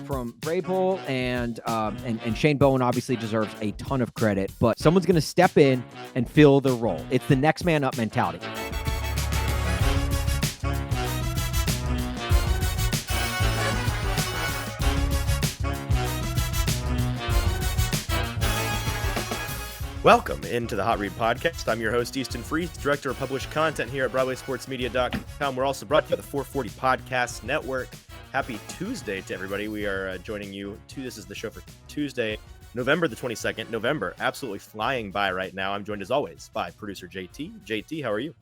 from Vrabel, and Shane Bowen obviously deserves a ton of credit, but someone's going to step in and fill the role. It's the next man up mentality. Welcome into the Hot Read Podcast. I'm your host, Easton Freeze, Director of Published Content here at BroadwaySportsMedia.com. We're also brought to you by the 440 Podcast Network. Happy Tuesday to everybody. We are joining you. This is the show for Tuesday, November the 22nd. November, absolutely flying by right now. I'm joined as always by producer JT. JT, how are you?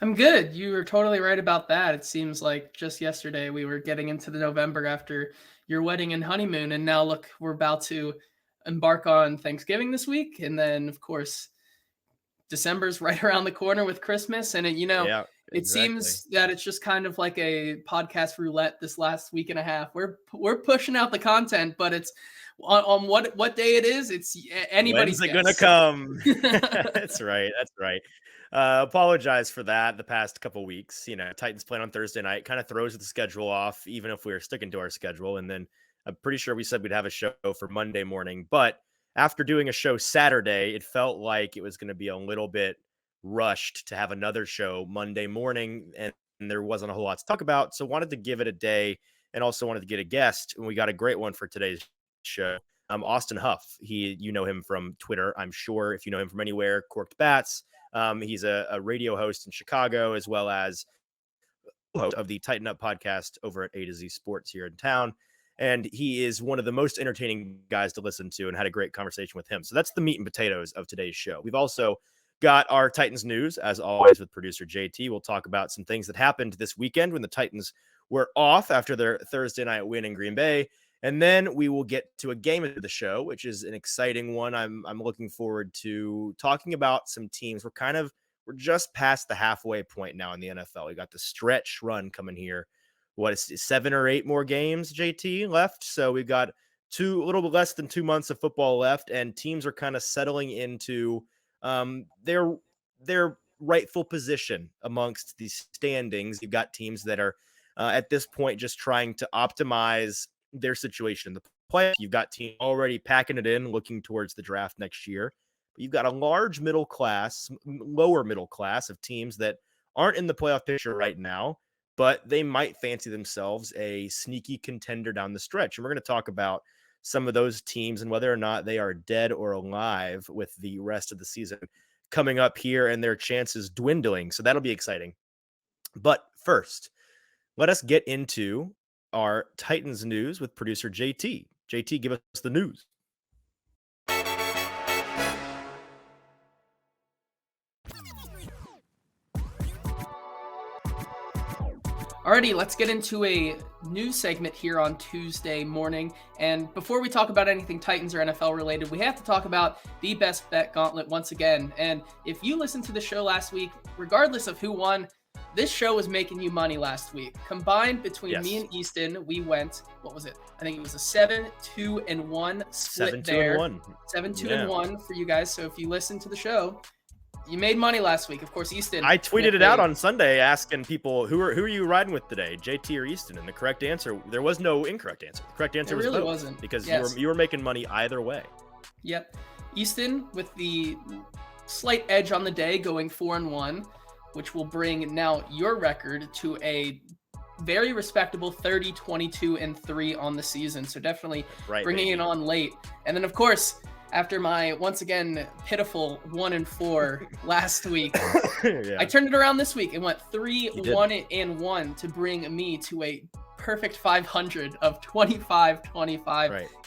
I'm good. You were totally right about that. It seems like just yesterday we were getting into the November after your wedding and honeymoon. And now look, we're about to embark on Thanksgiving this week. And then, of course, December's right around the corner with Christmas. And, it seems that it's just kind of like a podcast roulette this last week and a half. We're pushing out the content, but it's on what day it is. It's anybody's guess. When's it gonna come? That's right. Apologize for that the past couple weeks. Titans playing on Thursday night kind of throws the schedule off, even if we were sticking to our schedule. And then I'm pretty sure we said we'd have a show for Monday morning, but after doing a show Saturday, it felt like it was going to be a little bit rushed to have another show Monday morning, and there wasn't a whole lot to talk about. So wanted to give it a day, and also wanted to get a guest, and we got a great one for today's show. Austin Huff. You know him from Twitter, I'm sure. If you know him from anywhere, Korked Bats. He's a radio host in Chicago, as well as host of the Tighten Up podcast over at A to Z Sports here in town. And he is one of the most entertaining guys to listen to, and had a great conversation with him. So that's the meat and potatoes of today's show. We've also got our Titans news, as always, with producer JT. We'll talk about some things that happened this weekend when the Titans were off after their Thursday night win in Green Bay. And then we will get to a game of the show, which is an exciting one. I'm looking forward to talking about some teams. We're just past the halfway point now in the NFL. We got the stretch run coming here. What is 7 or 8 more games, JT, left? So we've got a little bit less than 2 months of football left, and teams are kind of settling into their rightful position amongst these standings. You've got teams that are at this point just trying to optimize their situation in the play. You've got teams already packing it in, looking towards the draft next year. But you've got a large lower middle class of teams that aren't in the playoff picture right now, but they might fancy themselves a sneaky contender down the stretch. And we're going to talk about some of those teams and whether or not they are dead or alive with the rest of the season coming up here and their chances dwindling. So that'll be exciting. But first, let us get into our Titans news with producer JT. JT, give us the news. Alrighty, let's get into a news segment here on Tuesday morning. And before we talk about anything Titans or NFL related, we have to talk about the best bet gauntlet once again. And if you listened to the show last week, regardless of who won, this show was making you money last week. Combined between me and Easton, we went, what was it? I think it was a 7-2-1 split there. 7-2-1 for you guys. So if you listen to the show, you made money last week. Of course, Easton. I tweeted it out on Sunday asking people, who are you riding with today, JT or Easton? And the correct answer, there was no incorrect answer. The correct answer was really both, wasn't. Because you were making money either way. Yep. Easton with the slight edge on the day, going 4-1, which will bring now your record to a very respectable 30-22-3 on the season. So definitely bringing it on late. And then, of course, after my, once again, pitiful 1-4 last week, I turned it around this week and went 3-1-1 to bring me to a perfect 500 of 25,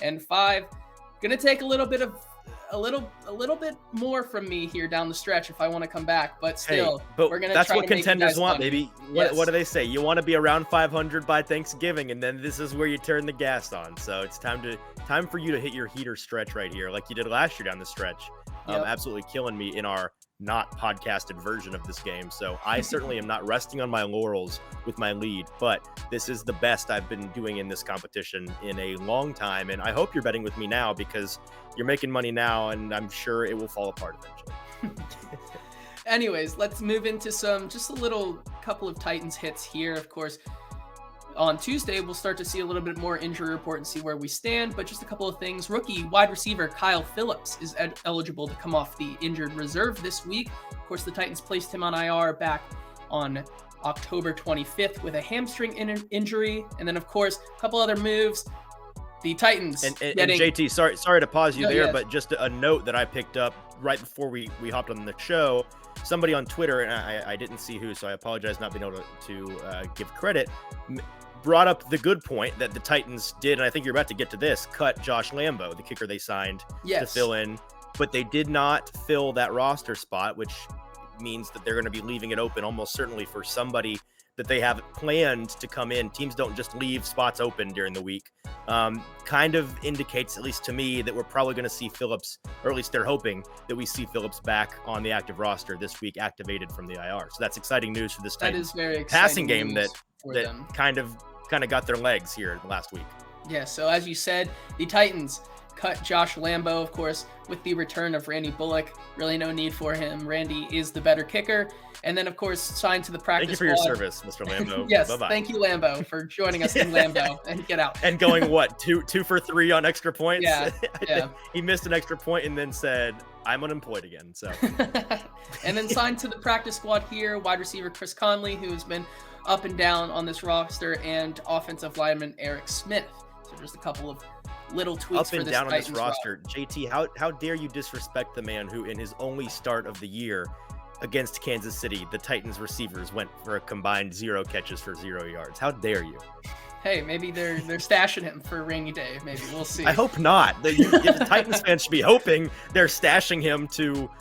and 5. Gonna take a little bit more from me here down the stretch if I want to come back, but still, we're gonna. That's what contenders want, baby. What do they say? You want to be around 500 by Thanksgiving, and then this is where you turn the gas on. So it's time for you to hit your heater stretch right here, like you did last year down the stretch. Absolutely killing me in our not podcasted version of this game. So I certainly am not resting on my laurels with my lead, but this is the best I've been doing in this competition in a long time. And I hope you're betting with me now because you're making money now, and I'm sure it will fall apart eventually. Anyways, let's move into just a little couple of Titans hits here. Of course, On Tuesday, we'll start to see a little bit more injury report and see where we stand. But just a couple of things. Rookie wide receiver Kyle Phillips is eligible to come off the injured reserve this week. Of course, the Titans placed him on IR back on October 25th with a hamstring injury. And then, of course, a couple other moves. The Titans and JT, sorry to pause you there, but just a note that I picked up right before we hopped on the show. Somebody on Twitter, and I didn't see who, so I apologize not being able to give credit, brought up the good point that the Titans did, and I think you're about to get to this, cut Josh Lambo, the kicker they signed to fill in, but they did not fill that roster spot, which means that they're going to be leaving it open almost certainly for somebody that they have planned to come in. Teams don't just leave spots open during the week. Kind of indicates, at least to me, that we're probably going to see Phillips, or at least they're hoping that we see Phillips back on the active roster this week, activated from the IR. So that's exciting news for this Titans passing game that kind of got their legs here last week. Yeah, so as you said, the Titans cut Josh Lambo, of course, with the return of Randy Bullock. Really no need for him. Randy is the better kicker. And then, of course, signed to the practice squad. Thank you for your service, Mr. Lambo. Yes, Bye-bye. Thank you, Lambo, for joining us in Lambo. And get out. And going, what, two for 3 on extra points? Yeah. He missed an extra point and then said, I'm unemployed again. So. And then signed to the practice squad here, wide receiver Chris Conley, who's been up and down on this roster, and offensive lineman Eric Smith. So just a couple of little tweaks up and down on this roster. JT, how dare you disrespect the man who, in his only start of the year against Kansas City, the Titans receivers went for a combined 0 catches for 0 yards. How dare you? Hey, maybe they're stashing him for a rainy day. Maybe we'll see. I hope not. The Titans fans should be hoping they're stashing him to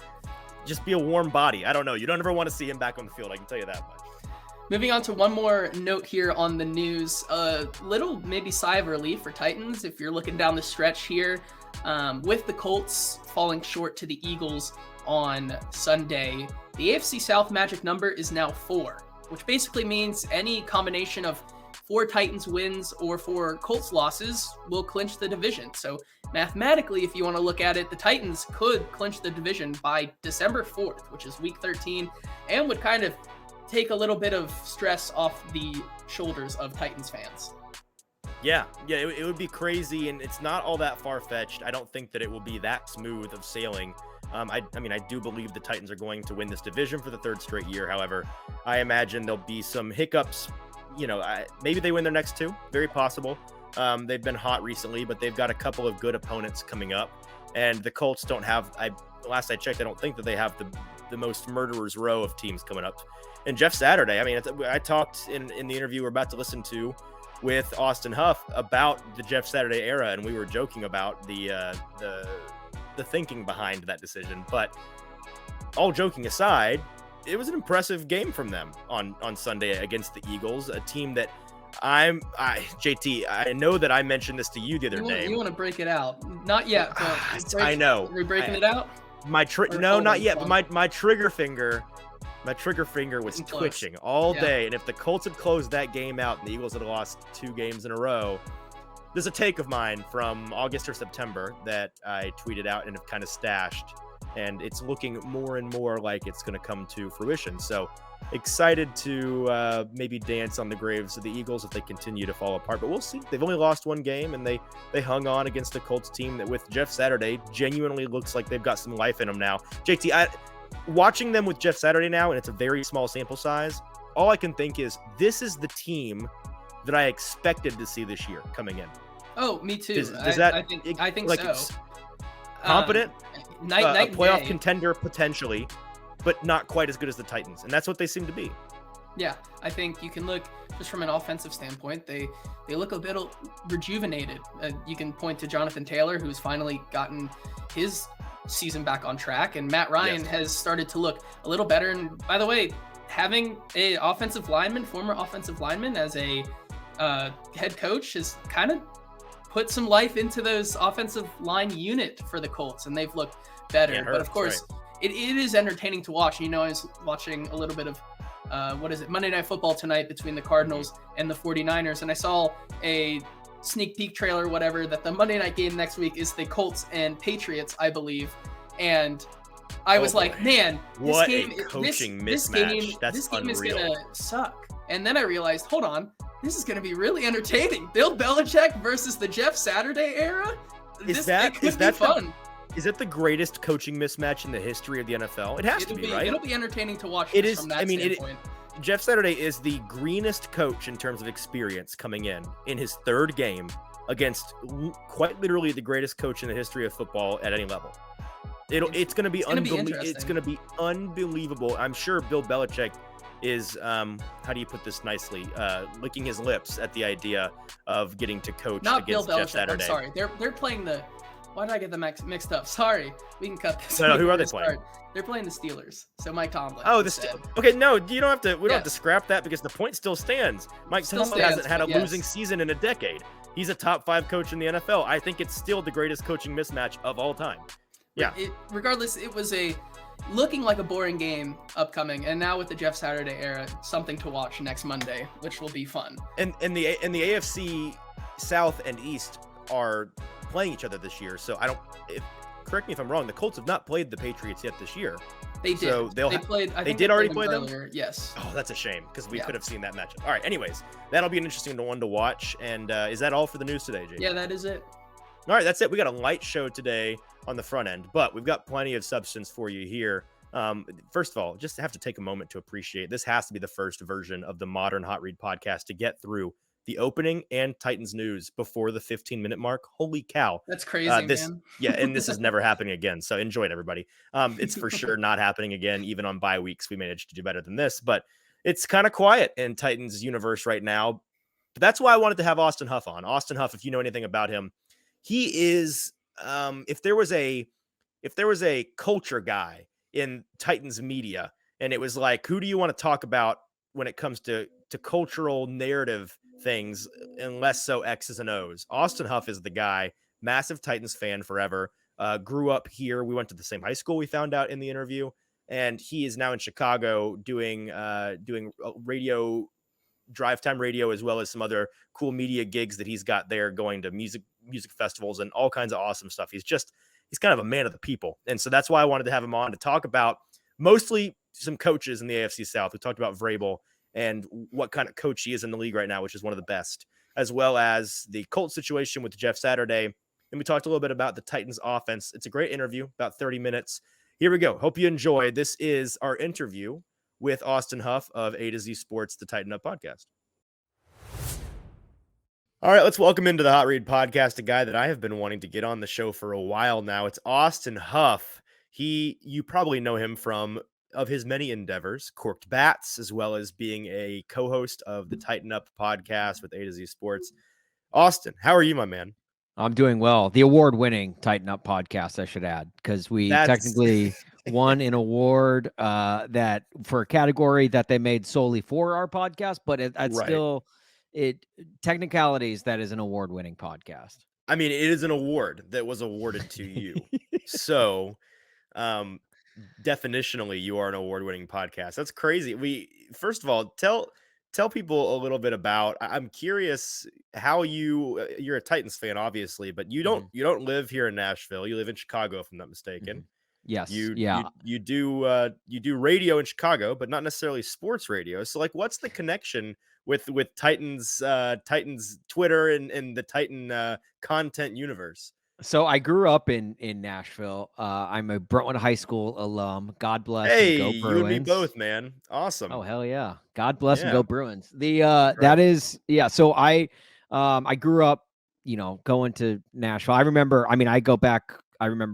just be a warm body. I don't know. You don't ever want to see him back on the field. I can tell you that much. Moving on to one more note here on the news, little maybe sigh of relief for Titans if you're looking down the stretch here. With the Colts falling short to the Eagles on Sunday, the AFC South magic number is now 4, which basically means any combination of 4 Titans wins or 4 Colts losses will clinch the division. So mathematically, if you want to look at it, the Titans could clinch the division by December 4th, which is week 13, and would kind of take a little bit of stress off the shoulders of Titans fans. Yeah, it would be crazy, and it's not all that far-fetched. I don't think that it will be that smooth of sailing. I do believe the Titans are going to win this division for the 3rd straight year. However, I imagine there'll be some hiccups. Maybe they win their next 2. Very possible. They've been hot recently, but they've got a couple of good opponents coming up. And the Colts don't have, last I checked, I don't think that they have the most murderer's row of teams coming up. And Jeff Saturday, I talked in the interview we're about to listen to with Austin Huff about the Jeff Saturday era, and we were joking about the thinking behind that decision. But all joking aside, it was an impressive game from them on Sunday against the Eagles, a team that JT, I know that I mentioned this to you the other day. You want to break it out? Not yet. But I know. Are we breaking it out? No, not yet. But my trigger finger was twitching all day. And if the Colts had closed that game out and the Eagles had lost 2 games in a row, there's a take of mine from August or September that I tweeted out and have kind of stashed. And it's looking more and more like it's going to come to fruition. So excited to maybe dance on the graves of the Eagles if they continue to fall apart. But we'll see. They've only lost 1 game, and they hung on against the Colts team that, with Jeff Saturday, genuinely looks like they've got some life in them now. JT, watching them with Jeff Saturday now, and it's a very small sample size, all I can think is this is the team that I expected to see this year coming in. Oh, me too. I think like, so. Competent, a playoff contender potentially, but not quite as good as the Titans, and that's what they seem to be. Yeah, I think you can look just from an offensive standpoint. They look a bit rejuvenated. You can point to Jonathan Taylor, who's finally gotten his season back on track, and Matt Ryan has started to look a little better. And by the way, having a former offensive lineman as a head coach has kind of put some life into those offensive line unit for the Colts, and they've looked better. But of course, it is entertaining to watch. I was watching a little bit of Monday Night Football tonight between the Cardinals and the 49ers, and I saw a sneak peek trailer or whatever that the Monday night game next week is the Colts and Patriots, I believe. And I was like, man, what a coaching mismatch. This game is gonna suck. And then I realized, hold on, This is going to be really entertaining. Bill Belichick versus the Jeff Saturday era. Is that fun? Is it the greatest coaching mismatch in the history of the NFL? It has to be, right? It'll be entertaining to watch. It is. From that standpoint. Jeff Saturday is the greenest coach in terms of experience coming in his third game against quite literally the greatest coach in the history of football at any level. It's going to be unbelievable. It's going to be unbelievable. I'm sure Bill Belichick is how do you put this nicely? Licking his lips at the idea of getting to coach against Jeff Saturday. I'm sorry. They're playing the. Why did I get them mixed up? Sorry. We can cut this. No, who are they playing? They're playing the Steelers. So Mike Tomlin. Oh, okay. No, you don't have to. We don't have to scrap that because the point still stands. Mike Tomlin hasn't had a losing season in a decade. He's a top 5 coach in the NFL. I think it's still the greatest coaching mismatch of all time. Yeah. Regardless, it was looking like a boring game upcoming, and now with the Jeff Saturday era, something to watch next Monday, which will be fun. And the AFC South and East are playing each other this year, so correct me if I'm wrong, the Colts have not played the Patriots yet this year. They did. So they did already play them? Yes. Oh, that's a shame because we could have seen that matchup. All right, anyways, that'll be an interesting one to watch. And is that all for the news today, Jake? Yeah, that is it. All right, that's it. We got a light show today on the front end, but we've got plenty of substance for you here. First of all, just have to take a moment to appreciate this has to be the first version of the modern Hot Read podcast to get through the opening and Titans news before the 15-minute mark. Holy cow. That's crazy, man. Yeah, and this is never happening again. So enjoy it, everybody. It's for sure not happening again. Even on bye weeks, we managed to do better than this, but it's kind of quiet in Titans universe right now. But that's why I wanted to have Austin Huff on. Austin Huff, if you know anything about him, he is, if there was a culture guy in Titans media, and it was like, who do you want to talk about when it comes to cultural narrative things and less so X's and O's? Austin Huff is the guy. Massive Titans fan forever. Grew up here. We went to the same high school, we found out in the interview, and he is now in Chicago doing radio, drive time radio, as well as some other cool media gigs that he's got there, going to music festivals and all kinds of awesome stuff. He's kind of a man of the people. And so that's why I wanted to have him on to talk about mostly some coaches in the AFC South. We talked about Vrabel and what kind of coach he is in the league right now, which is one of the best, as well as the Colts situation with Jeff Saturday. And we talked a little bit about the Titans offense. It's a great interview, about 30 minutes. Here we go. Hope you enjoy. This is our interview with Austin Huff of A to Z Sports, the Tighten Up podcast. All right, let's welcome into the Hot Read podcast a guy that I have been wanting to get on the show for a while now. It's Austin Huff. You probably know him from his many endeavors, Korked Bats, as well as being a co-host of the Tighten Up podcast with A to Z Sports. Austin, how are you, my man? I'm doing well. The award-winning Tighten Up podcast, I should add, because we technically won an award that for a category that they made solely for our podcast, but technicalities, that is an award-winning podcast. I mean, it is an award that was awarded to you. So, definitionally, you are an award-winning podcast. That's crazy. First of all, tell people a little bit about. I'm curious how you're a Titans fan, obviously, but you don't live here in Nashville. You live in Chicago, if I'm not mistaken. Yes. You do radio in Chicago, but not necessarily sports radio. So, like, what's the connection with Titans Twitter and the Titan content universe? So I grew up in Nashville. I'm a Brentwood High School alum. God bless. Hey, and go Bruins. You and me both, man. Awesome. Oh, hell yeah. God bless and go Bruins. That is, yeah. So I grew up, going to Nashville. I remember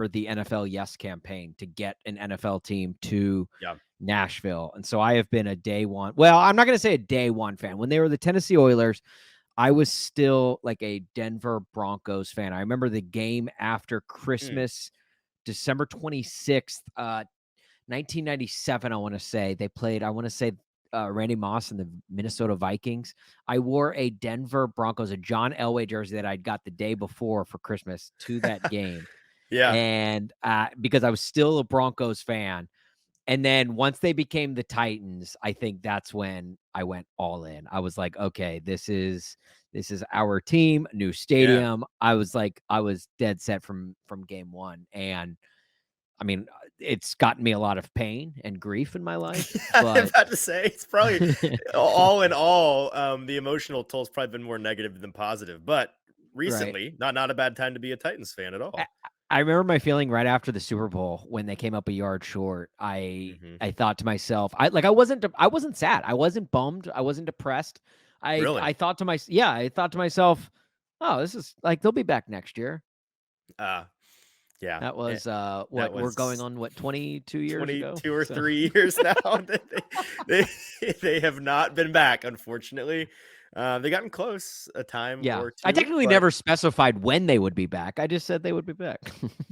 the NFL Yes campaign to get an NFL team to Nashville. And so I have been a day one. Well, I'm not going to say a day one fan. When they were the Tennessee Oilers, I was still like a Denver Broncos fan. I remember the game after Christmas, December 26th, 1997, I want to say. They played, Randy Moss and the Minnesota Vikings. I wore a Denver Broncos, a John Elway jersey that I'd got the day before for Christmas to that game. Yeah. And because I was still a Broncos fan. And then once they became the Titans, I think that's when I went all in. I was like, okay, this is our team, new stadium. Yeah. I was dead set from game one. And I mean, it's gotten me a lot of pain and grief in my life. I'm But about to say it's probably all in all, the emotional toll's probably been more negative than positive. But right. recently, not a bad time to be a Titans fan at all. I remember my feeling right after the Super Bowl when they came up a yard short. Mhm. I thought to myself, I wasn't sad. I wasn't bummed. I wasn't depressed. Really? I thought to myself, oh, this is like they'll be back next year. Yeah. That was That we're going was on 22 years ago. 22 or So 3 years now that they have not been back, unfortunately. They gotten close a time yeah, or I two, technically but never specified when they would be back. I just said they would be back.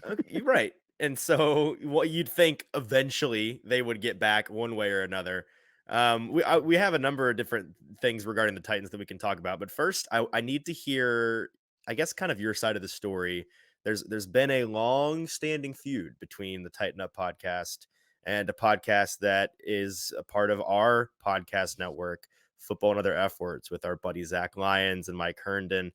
okay, you're right. And so what you'd think eventually they would get back one way or another. We have a number of different things regarding the Titans that we can talk about, but first I need to hear, I guess, kind of your side of the story. There's been a long standing feud between the Tighten Up podcast and a podcast that is a part of our podcast network, Football and Other F Words, with our buddy Zach Lyons and Mike Herndon.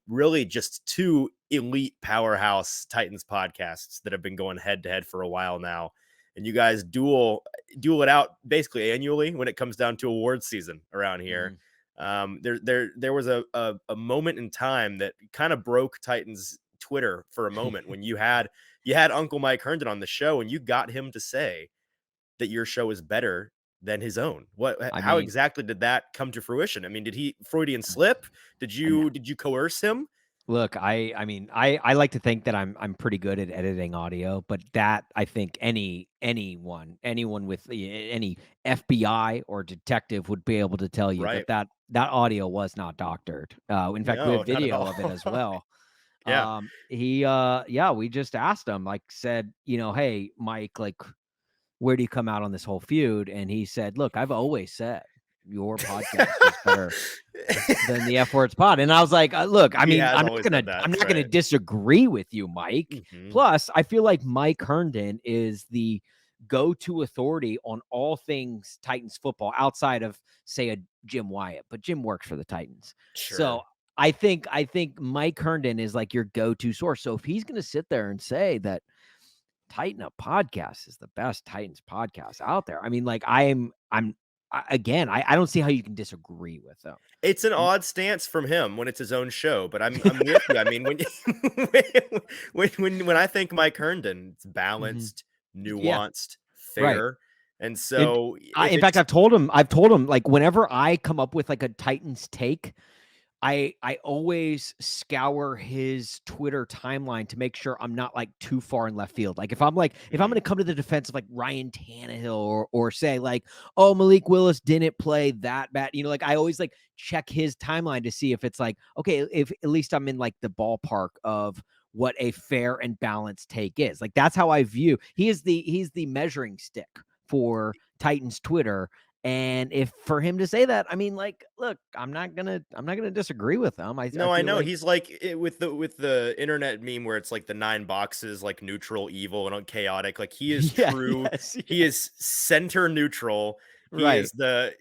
Really just two elite powerhouse Titans podcasts that have been going head to head for a while now. And you guys duel it out basically annually when it comes down to award season around here. There was a moment in time that kind of broke Titans Twitter for a moment when you had Uncle Mike Herndon on the show and you got him to say that your show is better than his own. How mean, exactly did that come to fruition? I mean, did he Freudian slip? Did and you coerce him? look, I mean, I like to think that I'm pretty good at editing audio, but that I think anyone with any FBI or detective would be able to tell you Right. that audio was not doctored. In fact, we No, have not at video all. of it as well. Yeah. We just asked him, like, said, hey, Mike, like, where do you come out on this whole feud? And he said, look, I've always said your podcast is better than the F Words pod. And I was like, look, I He mean, has always said that, I'm not gonna right. disagree with you, Mike. Mhm. Plus, I feel like Mike Herndon is the go-to authority on all things Titans football outside of, say, a Jim Wyatt, but Jim works for the Titans. So Sure. I think Mike Herndon is like your go-to source. So if he's gonna sit there and say that Tighten Up podcast is the best Titans podcast out there, I mean, like, again, I don't see how you can disagree with them. It's an odd stance from him when it's his own show, but I'm with you. I mean, when I think Mike Herndon, it's balanced, Yeah, nuanced, right. fair. And And so if in fact, it's I've told him, like, whenever I come up with like a Titans take, I always scour his Twitter timeline to make sure I'm not like too far in left field. Like if I'm going to come to the defense of like Ryan Tannehill or say like, oh, Malik Willis didn't play that bad. Like I always like check his timeline to see if it's like, okay, if at least I'm in like the ballpark of what a fair and balanced take is. Like that's how I view. He's the measuring stick for Titans Twitter. And if for him to say that, I mean, like, look, I'm not gonna disagree with him. I No, I feel know. like He's like with the internet meme where it's like the 9 boxes, like neutral, evil, and chaotic. Like he is true. yes, He is center neutral. He right, is the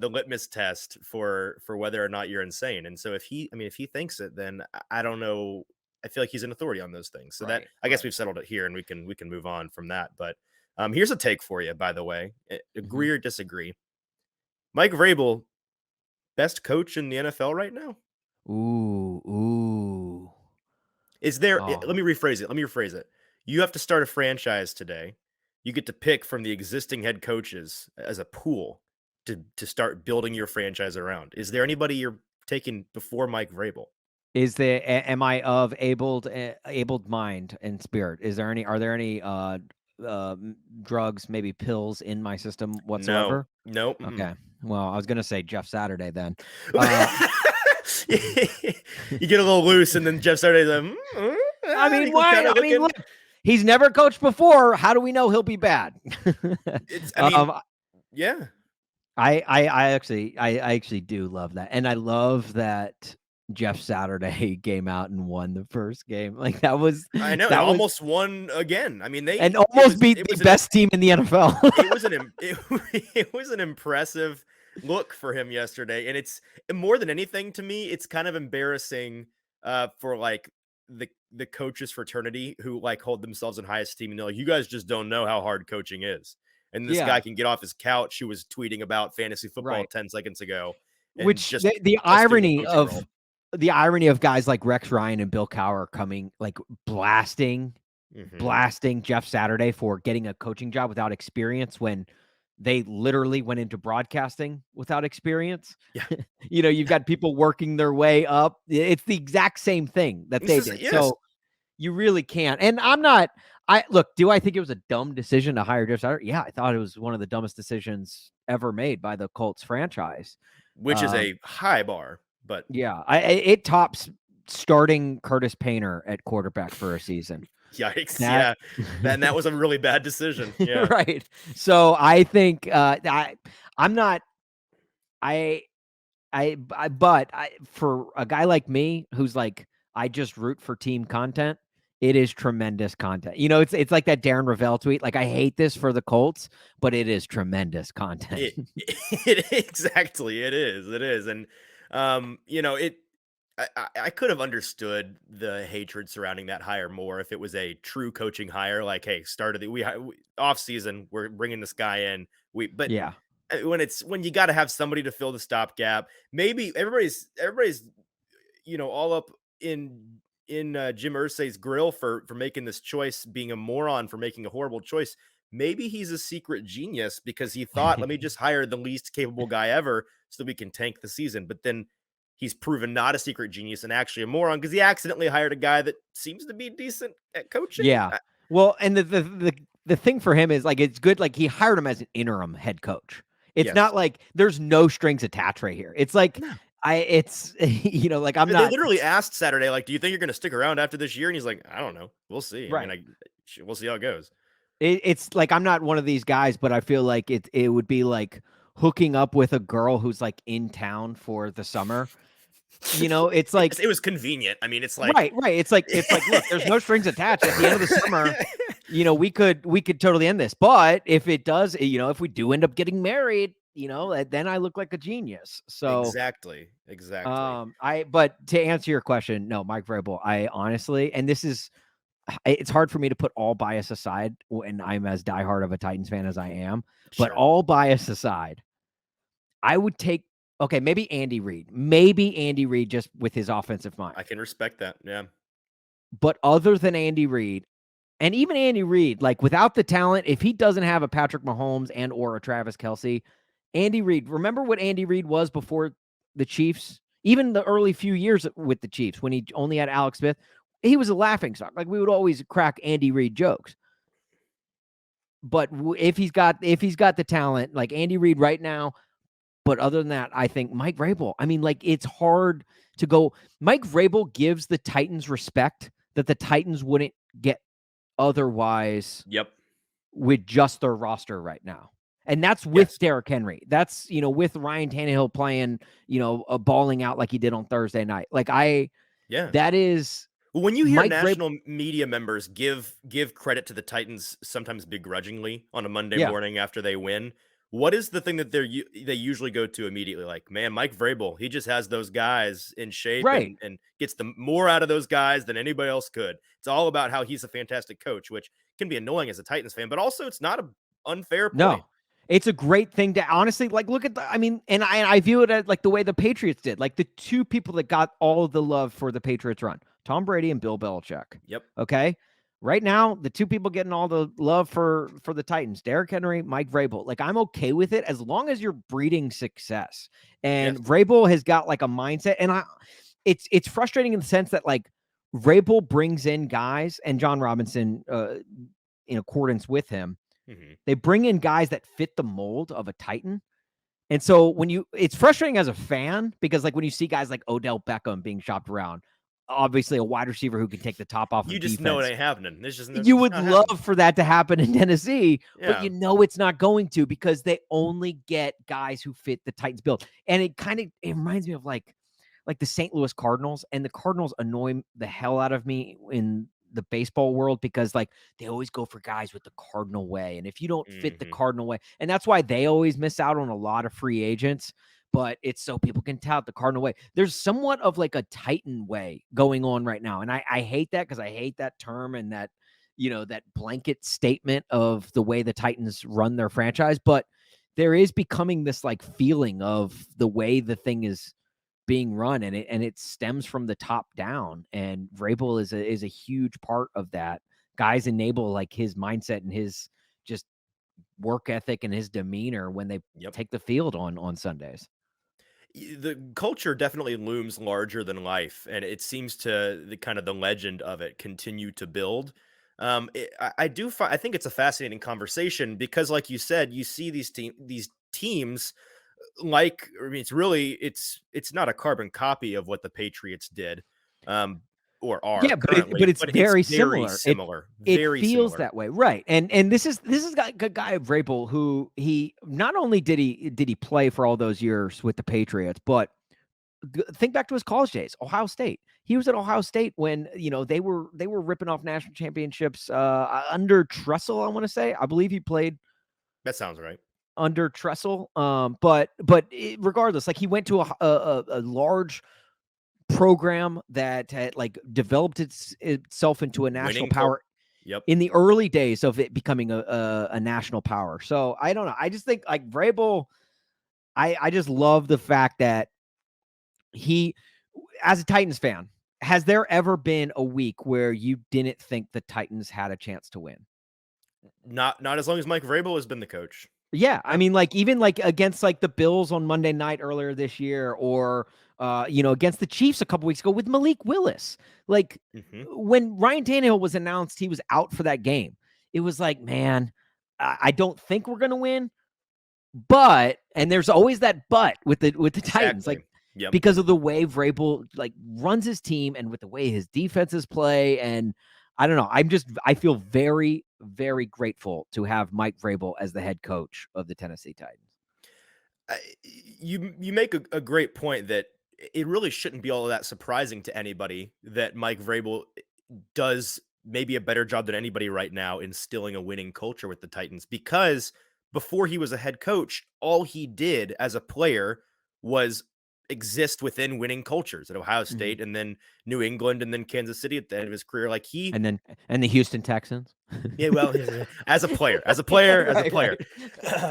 litmus test for whether or not you're insane. And so if he thinks it, then I don't know. I feel like he's an authority on those things. So that I guess we've settled it here, and we can move on from that. But here's a take for you, by the way. Agree or disagree? Mike Vrabel, best coach in the NFL right now? Ooh. Is there Oh, let me rephrase it. You have to start a franchise today. You get to pick from the existing head coaches as a pool to start building your franchise around. Is there anybody you're taking before Mike Vrabel? am I of abled mind and spirit? Are there any drugs, maybe pills in my system No. whatsoever? Nope. Okay. Well, I was gonna say Jeff Saturday then. You get a little loose, and then Jeff started. I mean, why? I mean, look, he's never coached before. How do we know he'll be bad? Yeah. I actually do love that, and I love that Jeff Saturday came out and won the first game. Like that was, I know, that was, almost won again. I mean, and almost beat the best team in the NFL. it was an impressive look for him yesterday, and it's more than anything to me. It's kind of embarrassing for like the coaches fraternity who like hold themselves in high esteem and they're like, you guys just don't know how hard coaching is. And this guy can get off his couch who was tweeting about fantasy football 10 seconds ago. And which just the irony of guys like Rex Ryan and Bill Cowher coming like blasting Jeff Saturday for getting a coaching job without experience when they literally went into broadcasting without experience. Yeah. You've got people working their way up. It's the exact same thing that they did. Yes. So you really can't. And do I think it was a dumb decision to hire Jeff Saturday? Yeah, I thought it was one of the dumbest decisions ever made by the Colts franchise. Which is a high bar, but yeah, it tops starting Curtis Painter at quarterback for a season. Yikes! That was a really bad decision. Yeah, right. So I think for a guy like me who's like I just root for team content. It is tremendous content. It's like that Darren Ravel tweet. Like I hate this for the Colts, but it is tremendous content. Exactly, it is, and I could have understood the hatred surrounding that hire more if it was a true coaching hire. Like, hey, off season, we're bringing this guy in. When you got to have somebody to fill the stopgap, maybe everybody's all up in Jim Irsay's grill for making this choice, being a moron for making a horrible choice. Maybe he's a secret genius because he thought, let me just hire the least capable guy ever so that we can tank the season. But then he's proven not a secret genius and actually a moron because he accidentally hired a guy that seems to be decent at coaching. Yeah. Well, and the thing for him is like, it's good. Like he hired him as an interim head coach. It's not like there's no strings attached right here. It's like, they literally asked Saturday, like, do you think you're going to stick around after this year? And he's like, I don't know. We'll see. Right. I mean, we'll see how it goes. It's like, I'm not one of these guys, but I feel like it would be like hooking up with a girl who's like in town for the summer. It's like, it was convenient. I mean, it's like, right. It's like, look, there's no strings attached at the end of the summer. We could totally end this, but if it does, if we do end up getting married, then I look like a genius. So exactly. But to answer your question, no, Mike Vrabel, I honestly, and it's hard for me to put all bias aside when I'm as diehard of a Titans fan as I am, but all bias aside, I would take, maybe Andy Reid just with his offensive mind. I can respect that. Yeah. But other than Andy Reid, and even Andy Reid, like without the talent, if he doesn't have a Patrick Mahomes and or a Travis Kelce, Andy Reid, remember what Andy Reid was before the Chiefs? Even the early few years with the Chiefs when he only had Alex Smith, he was a laughingstock. Like we would always crack Andy Reid jokes. But if he's got the talent, like Andy Reid right now, but other than that, I think Mike Vrabel. I mean, like it's hard to go. Mike Vrabel gives the Titans respect that the Titans wouldn't get otherwise. Yep. With just their roster right now. And that's with Derrick Henry. That's, with Ryan Tannehill playing, balling out like he did on Thursday night. Like that is. When you hear national media members give credit to the Titans, sometimes begrudgingly on a Monday morning after they win, what is the thing that they usually go to immediately? Like, man, Mike Vrabel, he just has those guys in shape and gets the more out of those guys than anybody else could. It's all about how he's a fantastic coach, which can be annoying as a Titans fan, but also it's not an unfair point. No. It's a great thing to honestly look at and I view it as like the way the Patriots did, like the two people that got all of the love for the Patriots run, Tom Brady and Bill Belichick. Yep. Okay. Right now, the two people getting all the love for the Titans, Derrick Henry, Mike Vrabel. Like I'm okay with it as long as you're breeding success. And Vrabel has got like a mindset, and it's frustrating in the sense that like Vrabel brings in guys, and John Robinson, in accordance with him. They bring in guys that fit the mold of a Titan. And so it's frustrating as a fan because like when you see guys like Odell Beckham being shopped around, obviously a wide receiver who can take the top off. You just know it ain't happening. You would love for that to happen in Tennessee, but it's not going to because they only get guys who fit the Titans build. And it reminds me of like the St. Louis Cardinals, and the Cardinals annoy the hell out of me in the baseball world because like they always go for guys with the Cardinal way. And if you don't fit the Cardinal way, and that's why they always miss out on a lot of free agents. but it's so people can tout the Cardinal way. There's somewhat of like a Titan way going on right now. And I hate that, because I hate that term and that, that blanket statement of the way the Titans run their franchise. But there is becoming this like feeling of the way the thing is being run, and it stems from the top down. And Vrabel is a huge part of that. Guys enable like his mindset and his just work ethic and his demeanor when they take the field on Sundays. The culture definitely looms larger than life, and it seems to the legend of it continue to build. I think it's a fascinating conversation because, like you said, you see these teams. Like, I mean, it's not a carbon copy of what the Patriots did, or are. Yeah, but it's very similar. It feels similar that way, right? And this is a guy Vrabel who he not only did he play for all those years with the Patriots, but think back to his college days, Ohio State. He was at Ohio State when they were ripping off national championships under Tressel. I want to say, I believe he played. That sounds right. Under Tressel, but regardless, like he went to a large program that had like developed itself into a national power. In the early days of it becoming a national power. So I don't know. I just think like Vrabel, I just love the fact that he, as a Titans fan, has there ever been a week where you didn't think the Titans had a chance to win? Not as long as Mike Vrabel has been the coach. Yeah, I mean, like even like against like the Bills on Monday night earlier this year, or against the Chiefs a couple weeks ago with Malik Willis. Like when Ryan Tannehill was announced he was out for that game, it was like, man, I don't think we're gonna win. But, and there's always that but with the Titans, like because of the way Vrabel like runs his team and with the way his defenses play. And I don't know. I feel very, very grateful to have Mike Vrabel as the head coach of the Tennessee Titans. You make a great point that it really shouldn't be all that surprising to anybody that Mike Vrabel does maybe a better job than anybody right now instilling a winning culture with the Titans, because before he was a head coach, all he did as a player was exist within winning cultures at Ohio State and then New England and then Kansas City at the end of his career. Like and the Houston Texans. Yeah, well, as a player, right.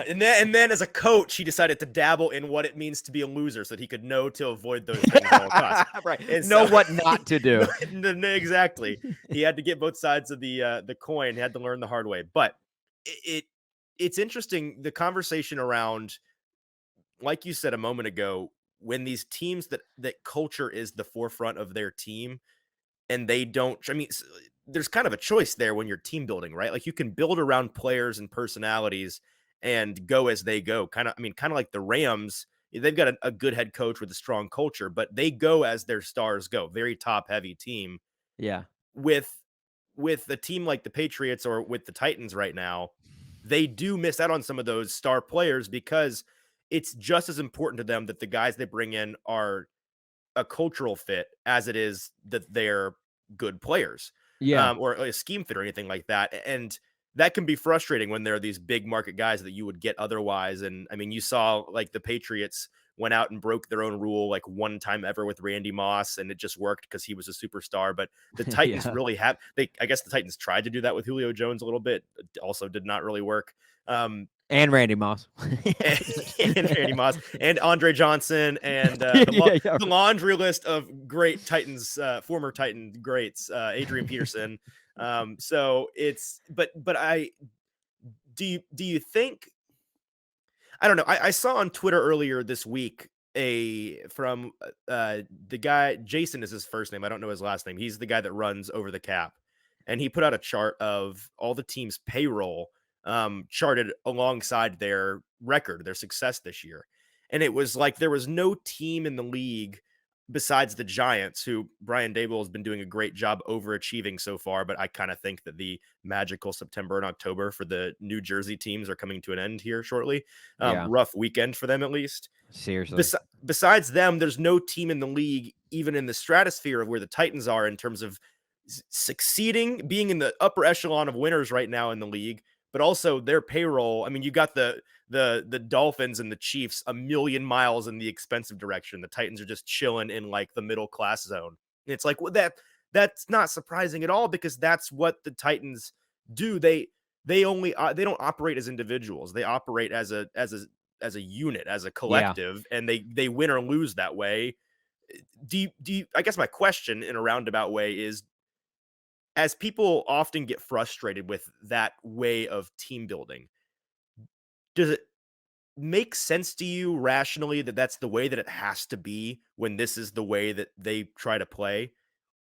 And then as a coach, he decided to dabble in what it means to be a loser so that he could know to avoid those things at all costs. Right. And know what not to do. Exactly. He had to get both sides of the coin. He had to learn the hard way. But it's interesting, the conversation around, like you said a moment ago, when these teams that culture is the forefront of their team and they don't, I mean, there's kind of a choice there when you're team building, right? Like you can build around players and personalities and go as they go. Kind of like the Rams, they've got a good head coach with a strong culture, but they go as their stars go. Very top heavy team. Yeah. With a team like the Patriots or with the Titans right now, they do miss out on some of those star players because it's just as important to them that the guys they bring in are a cultural fit as it is that they're good players, or a scheme fit or anything like that. And that can be frustrating when there are these big market guys that you would get otherwise. And I mean, you saw like the Patriots went out and broke their own rule like one time ever with Randy Moss, and it just worked because he was a superstar. But the Titans really I guess the Titans tried to do that with Julio Jones a little bit. It also did not really work. And Randy Moss. and Randy Moss and Andre Johnson and the laundry list of great Titans, former Titan greats, Adrian Peterson. So it's, but do you think, I don't know. I saw on Twitter earlier this week from the guy, Jason is his first name. I don't know his last name. He's the guy that runs Over the Cap. And he put out a chart of all the team's payroll charted alongside their record, their success this year. And it was like there was no team in the league besides the Giants, who Brian Daboll has been doing a great job overachieving so far. But I kind of think that the magical September and October for the New Jersey teams are coming to an end here shortly. Rough weekend for them, at least. Seriously. Besides them, there's no team in the league, even in the stratosphere of where the Titans are in terms of succeeding, being in the upper echelon of winners right now in the league. But also their payroll. I mean, you got the the Dolphins and the Chiefs a million miles in the expensive direction. The Titans are just chilling in like the middle class zone. And it's like, well, that's not surprising at all, because that's what the Titans do. They don't operate as individuals. They operate as a unit, as a collective, and they win or lose that way. I guess my question in a roundabout way is, as people often get frustrated with that way of team building, does it make sense to you rationally that that's the way that it has to be when this is the way that they try to play?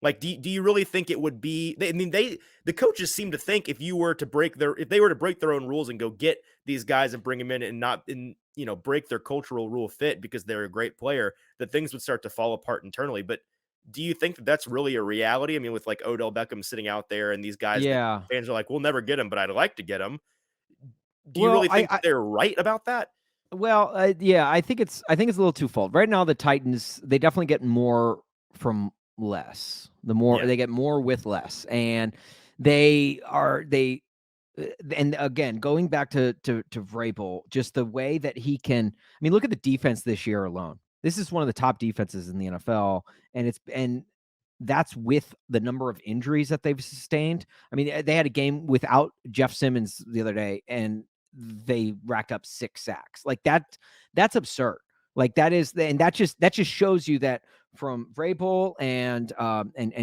Like, do you really think it would be? The coaches seem to think if they were to break their own rules and go get these guys and bring them in and not break their cultural rule fit because they're a great player, that things would start to fall apart internally. But do you think that that's really a reality? I mean, with like Odell Beckham sitting out there and these guys, that fans are like, we'll never get him, but I'd like to get him. Do you really think that they're right about that? Well, I think it's a little twofold. Right now, the Titans, they definitely get more from less. They get more with less, and and again, going back to Vrabel, just the way that he can. I mean, look at the defense this year alone. This is one of the top defenses in the NFL, and that's with the number of injuries that they've sustained. I mean, they had a game without Jeff Simmons the other day, and they racked up 6 sacks. Like that's absurd. Like that just shows you that from Vrabel and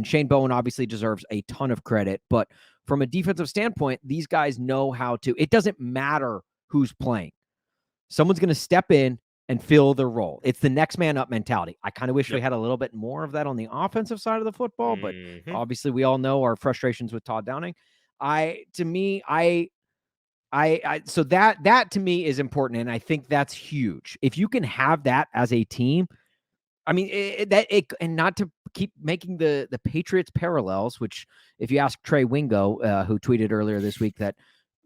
Shane Bowen obviously deserves a ton of credit, but from a defensive standpoint, these guys know how to. It doesn't matter who's playing. Someone's going to step in and fill their role. It's the next man up mentality. I kind of wish we had a little bit more of that on the offensive side of the football, but obviously we all know our frustrations with Todd Downing. So that to me is important, and I think that's huge. If you can have that as a team, I mean, and not to keep making the Patriots parallels, which if you ask Trey Wingo, who tweeted earlier this week that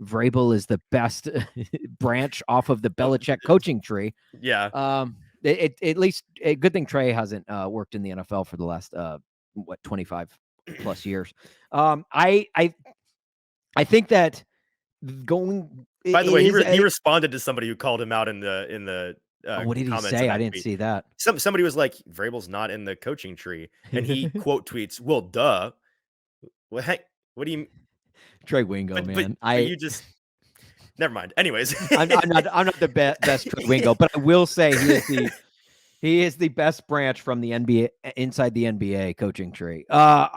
Vrabel is the best branch off of the Belichick coaching tree. Yeah. At least a good thing Trey hasn't worked in the NFL for the last 25 plus years. I think that going. By the way, he responded to somebody who called him out in the. What did he say? I didn't see that. Somebody was like, Vrabel's not in the coaching tree, and he quote tweets, "Well, duh." Well, hey, what do you? Trey Wingo, man. You just never mind. Anyways, I'm not the best Trey Wingo, but I will say he is the best branch from the NBA inside the NBA coaching tree. Oh,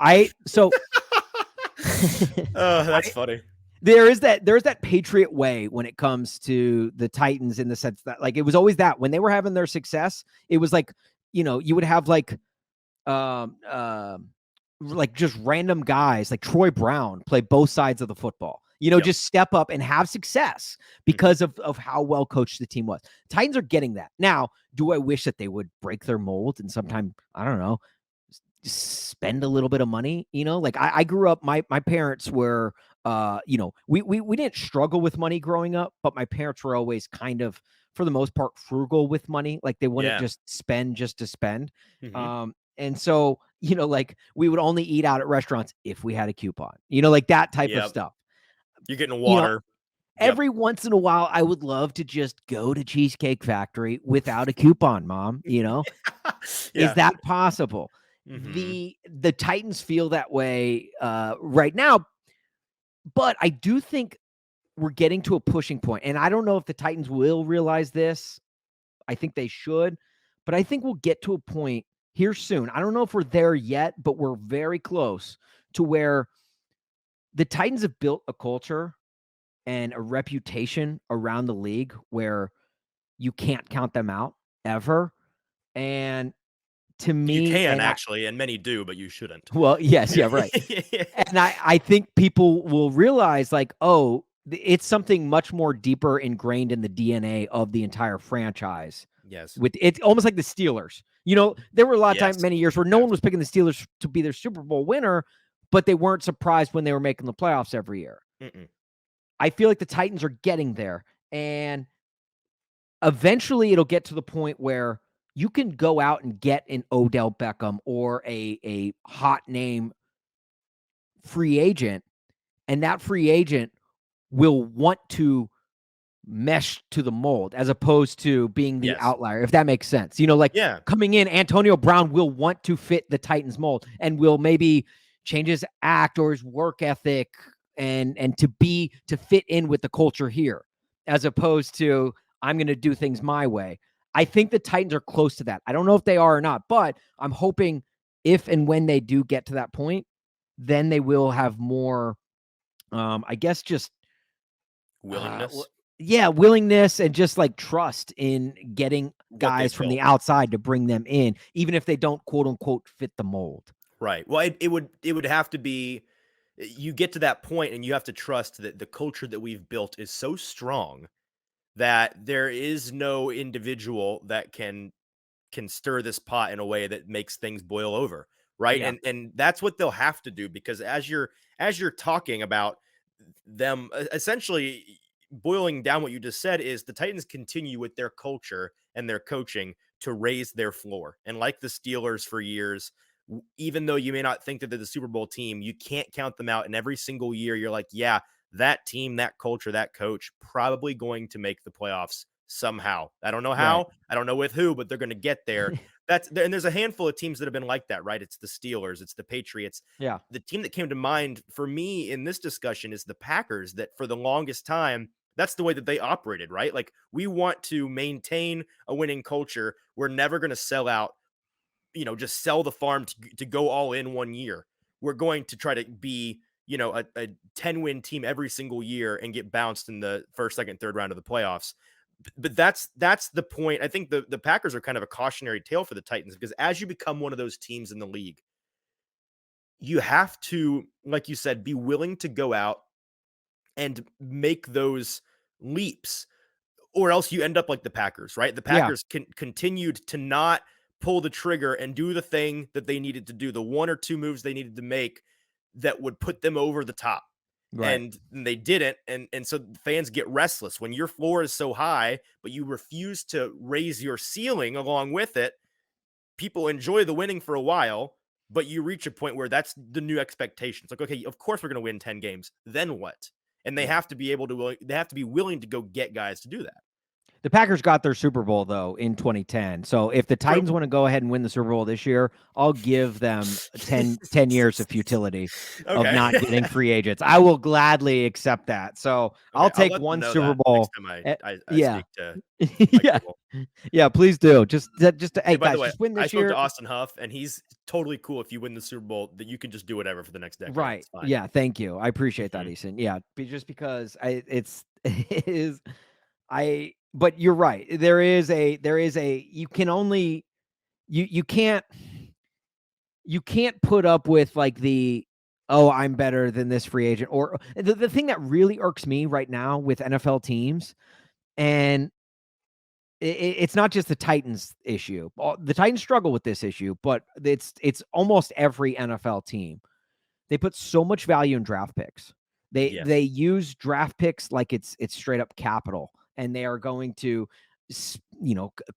that's funny. There is that Patriot way when it comes to the Titans, in the sense that, like, it was always that when they were having their success, it was like, you would have like just random guys like Troy Brown play both sides of the football, just step up and have success because of how well coached the team was. Titans are getting that. Now, do I wish that they would break their mold and sometime, I don't know, spend a little bit of money? Like I grew up, my parents were, we didn't struggle with money growing up, but my parents were always kind of, for the most part, frugal with money. Like they wouldn't just spend just to spend. And so, like we would only eat out at restaurants if we had a coupon, like that type of stuff. You're getting water. Every once in a while, I would love to just go to Cheesecake Factory without a coupon, Mom. Is that possible? The Titans feel that way right now. But I do think we're getting to a pushing point, and I don't know if the Titans will realize this. I think they should, but I think we'll get to a point here soon. I don't know if we're there yet, but we're very close to where the Titans have built a culture and a reputation around the league where you can't count them out ever. And to me, you can actually, and many do, but you shouldn't. Well, yes, yeah, right. And I think people will realize, like, oh, it's something much more deeper ingrained in the DNA of the entire franchise. Yes, with it's almost like the Steelers. There were a lot of times, many years where no one was picking the Steelers to be their Super Bowl winner, but they weren't surprised when they were making the playoffs every year. I feel like the Titans are getting there, and eventually it'll get to the point where you can go out and get an Odell Beckham or a hot name free agent, and that free agent will want to mesh to the mold as opposed to being the Yes. outlier, if that makes sense. You know, like coming in, Antonio Brown will want to fit the Titans mold and will maybe change his act or his work ethic and to fit in with the culture here, as opposed to I'm going to do things my way. I think the Titans are close to that. I don't know if they are or not, but I'm hoping if and when they do get to that point, then they will have more, I guess, just willingness. Willingness and just like trust in getting guys from the outside to bring them in, even if they don't quote unquote fit the mold. Right. Well, it would have to be, you get to that point and you have to trust that the culture that we've built is so strong that there is no individual that can stir this pot in a way that makes things boil over. Right. Yeah. And that's what they'll have to do, because as you're talking about them, essentially boiling down what you just said is the Titans continue with their culture and their coaching to raise their floor. And like the Steelers for years, even though you may not think that they're the Super Bowl team, you can't count them out. And every single year you're like, yeah, that team, that culture, that coach, probably going to make the playoffs somehow. I don't know how, right. I don't know with who, but they're going to get there. And there's a handful of teams that have been like that, right? It's the Steelers, it's the Patriots. Yeah. The team that came to mind for me in this discussion is the Packers, that for the longest time, that's the way that they operated, right? Like, we want to maintain a winning culture. We're never going to sell out, just sell the farm to go all in one year. We're going to try to be, a 10-win team every single year and get bounced in the first, second, third round of the playoffs. But that's the point. I think the Packers are kind of a cautionary tale for the Titans, because as you become one of those teams in the league, you have to, like you said, be willing to go out and make those leaps, or else you end up like the Packers, right? The Packers continued to not pull the trigger and do the thing that they needed to do, the one or two moves they needed to make that would put them over the top. Right. And they didn't. And so fans get restless when your floor is so high, but you refuse to raise your ceiling along with it. People enjoy the winning for a while, but you reach a point where that's the new expectation. It's like, okay, of course we're going to win 10 games. Then what? And they have to be willing to go get guys to do that. The Packers got their Super Bowl, though, in 2010. So if the Titans want to go ahead and win the Super Bowl this year, I'll give them 10 years of futility of not getting free agents. I will gladly accept that. So I'll take one Super Bowl. Next time I speak to yeah, please do. Just hey, by guys, the way, just win this year. I year. spoke to Austin Huff, and he's totally cool if you win the Super Bowl, that you can just do whatever for the next decade. Right. Yeah, thank you. I appreciate that, Easton. Yeah, just because but you're right. There is a you can't put up with like I'm better than this free agent, or the thing that really irks me right now with NFL teams, and it's not just the Titans issue. The Titans struggle with this issue, but it's almost every NFL team. They put so much value in draft picks. They use draft picks like it's straight up capital. And they are going to,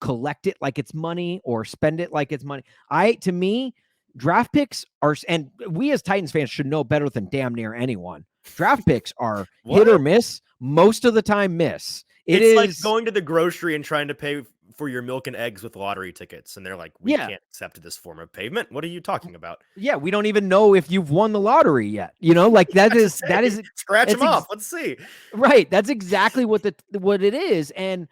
collect it like it's money or spend it like it's money. To me, draft picks are, and we as Titans fans should know better than damn near anyone. Draft picks are hit or miss. Most of the time, miss. It's like going to the grocery and trying to pay for your milk and eggs with lottery tickets. And they're like, we can't accept this form of payment. What are you talking about? Yeah, we don't even know if you've won the lottery yet. Like that is scratch them off. Let's see. Right. That's exactly what it is. And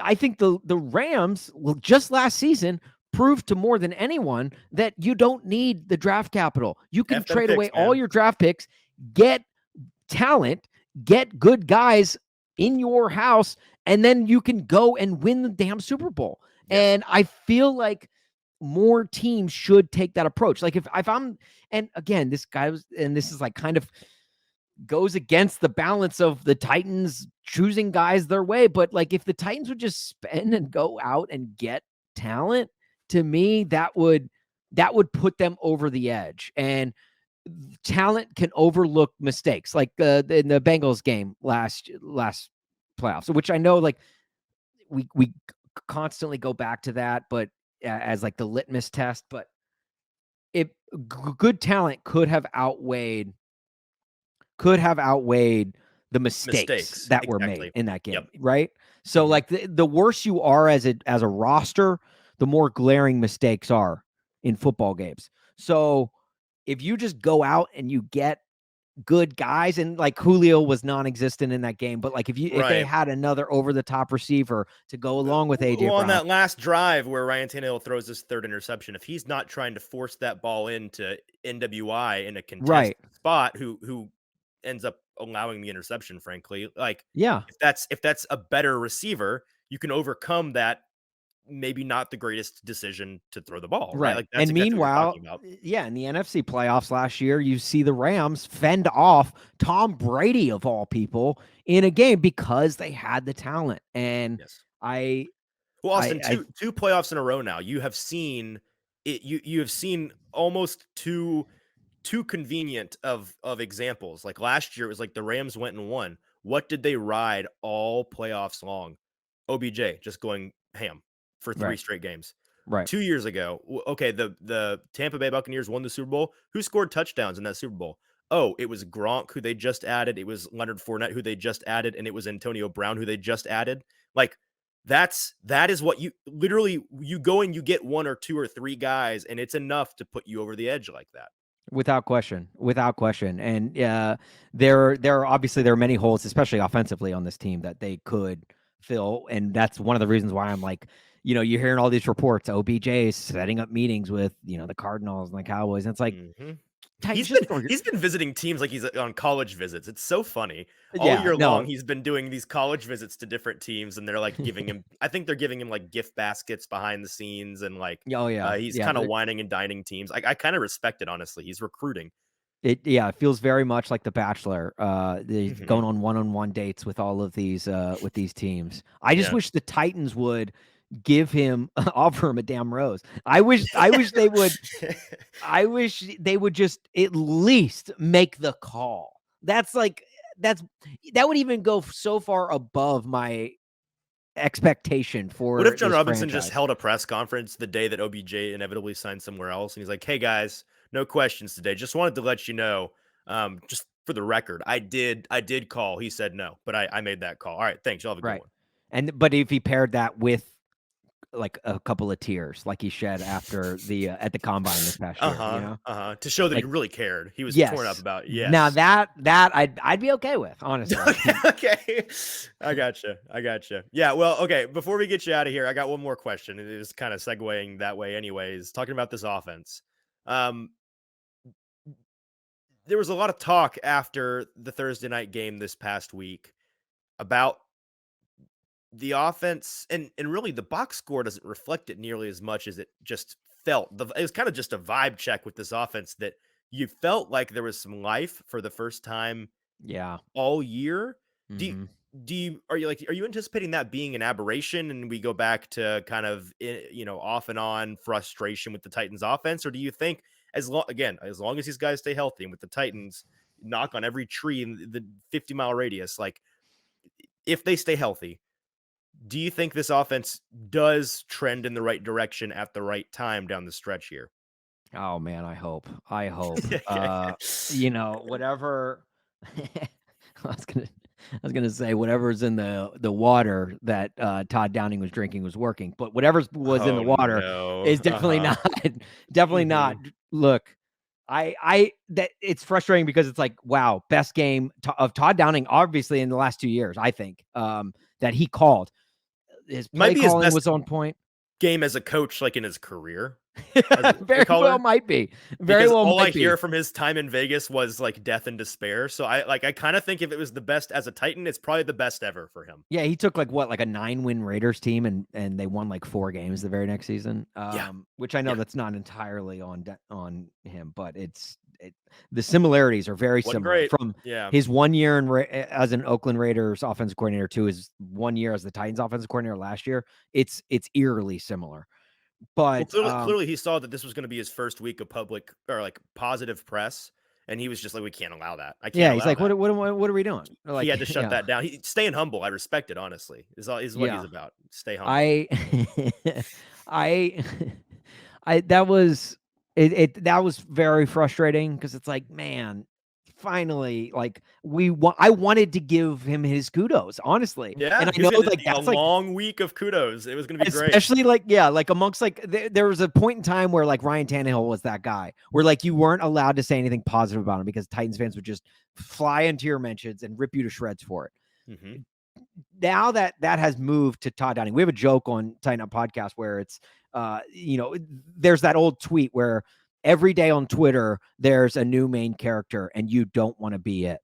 I think the Rams, just last season, proved to more than anyone that you don't need the draft capital. You can trade away all your draft picks, get talent, get good guys in your house, and then you can go and win the damn Super Bowl. Yeah. And I feel like more teams should take that approach. Like if I'm, and again, this is like kind of goes against the balance of the Titans choosing guys their way. But like if the Titans would just spend and go out and get talent, to me, that would put them over the edge. And talent can overlook mistakes, like in the Bengals game last playoffs, which I know like we constantly go back to that, but as like the litmus test. But if good talent could have outweighed the mistakes that were made in that game, Yep. right? So Mhm. like the worse you are as a roster, the more glaring mistakes are in football games. So if you just go out and you get good guys, and like Julio was non-existent in that game, but like if they had another over the top receiver to go along with AJ Well, Brown on that last drive where Ryan Tannehill throws his third interception, if he's not trying to force that ball into NWI in a contested spot, who ends up allowing the interception, frankly, like if that's a better receiver, you can overcome that. Maybe not the greatest decision to throw the ball, right? Like that's and exactly what we're meanwhile, talking about. in the NFC playoffs last year, you see the Rams fend off Tom Brady of all people in a game because they had the talent. And Well, Austin, two playoffs in a row now. You have seen it. You have seen almost too convenient of examples. Like last year, it was like the Rams went and won. What did they ride all playoffs long? OBJ just going ham for 3 straight games. Right. 2 years ago, okay, the Tampa Bay Buccaneers won the Super Bowl. Who scored touchdowns in that Super Bowl? Oh, it was Gronk, who they just added. It was Leonard Fournette, who they just added, and it was Antonio Brown, who they just added. Like that is what you literally, you go and you get 1 or 2 or 3 guys, and it's enough to put you over the edge like that. Without question. And there are many holes, especially offensively, on this team that they could fill. And that's one of the reasons why I'm like, you're hearing all these reports. OBJ is setting up meetings with, the Cardinals and the Cowboys. And it's like, he's been visiting teams like he's on college visits. It's so funny. All year long, he's been doing these college visits to different teams, and they're like giving him, I think they're giving him like gift baskets behind the scenes, and like, he's kind of whining and dining teams. I kind of respect it, honestly. He's recruiting. It feels very much like The Bachelor. Going on one-on-one dates with all of these with these teams. I just wish the Titans would offer him a damn rose. I wish they would. I wish they would just at least make the call. That would even go so far above my expectation for. What if John Robinson just held a press conference the day that OBJ inevitably signed somewhere else, and he's like, "Hey guys, no questions today. Just wanted to let you know, just for the record, I did call. He said no, but I made that call. All right, thanks. Y'all have a good one." But if he paired that with like a couple of tears, like he shed after the at the combine this past year, to show that he really cared. He was torn up about it. Yes. Now that I'd be okay with, honestly. Okay. I gotcha. Yeah. Well, okay. Before we get you out of here, I got one more question. It is kind of segueing that way, anyways. Talking about this offense. There was a lot of talk after the Thursday night game this past week about the offense, and really the box score doesn't reflect it nearly as much as it just felt. It was kind of just a vibe check with this offense that you felt like there was some life for the first time all year. Are you anticipating that being an aberration and we go back to kind of, off and on frustration with the Titans offense? Or do you think as long as these guys stay healthy, and with the Titans, knock on every tree in the 50-mile radius, like if they stay healthy, do you think this offense does trend in the right direction at the right time down the stretch here? Oh man, I hope. Whatever. I was gonna say whatever's in the water that Todd Downing was drinking was working, but whatever was in the water is definitely not. Look, that it's frustrating because it's like, wow, best game of Todd Downing, obviously in the last 2 years. I think that he called. His play calling was on point. Game as a coach, like in his career. Very well might be. All I hear from his time in Vegas was like death and despair. So I kind of think if it was the best as a Titan, it's probably the best ever for him. Yeah, he took like a 9-win Raiders team and they won like 4 games the very next season. Which I know that's not entirely on him, but the similarities are very similar from his 1 year as an Oakland Raiders offensive coordinator to his 1 year as the Titans offensive coordinator last year. It's eerily similar. But clearly he saw that this was going to be his first week of public or like positive press, and he was just like, we can't allow that. I can't. He's like, what are we doing? Like, he had to shut that down. Staying humble. I respect it, honestly. Is what he's about. Stay humble. That was very frustrating because it's like, man, finally, like I wanted to give him his kudos, honestly. Yeah, and I know like that's a long week of kudos. It was gonna be great, especially like amongst like there was a point in time where like Ryan Tannehill was that guy where like you weren't allowed to say anything positive about him because Titans fans would just fly into your mentions and rip you to shreds for it. Mm-hmm. Now that has moved to Todd Downing. We have a joke on Tighten Up Podcast where it's there's that old tweet where every day on Twitter there's a new main character and you don't want to be it.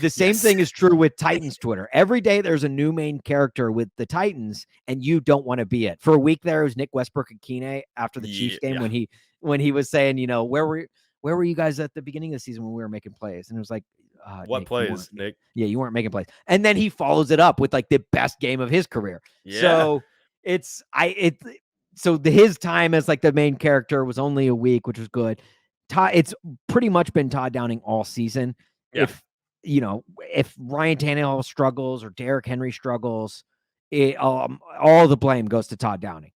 The same thing is true with Titans Twitter. Every day there's a new main character with the Titans and you don't want to be it. For a week there was Nick Westbrook and Keeney after the Chiefs game when he was saying, where were you guys at the beginning of the season when we were making plays? And it was like, what Nick, plays, Nick? Yeah, you weren't making plays. And then he follows it up with like the best game of his career. Yeah. So his time as like the main character was only a week, which was good. It's pretty much been Todd Downing all season. Yeah. If Ryan Tannehill struggles or Derrick Henry struggles, all the blame goes to Todd Downing.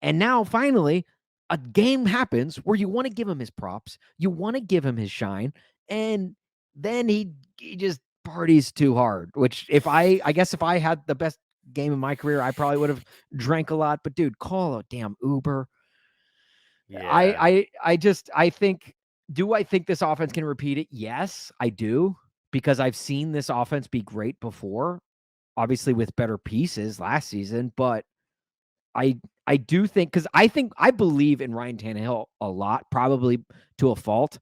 And now finally a game happens where you want to give him his props. You want to give him his shine. And then he just parties too hard, which I guess if I had the best game of my career, I probably would have drank a lot, but dude, call a damn Uber. Yeah. I think, do I think this offense can repeat it? Yes, I do, because I've seen this offense be great before, obviously with better pieces last season, but I do think, because I believe in Ryan Tannehill a lot, probably to a fault,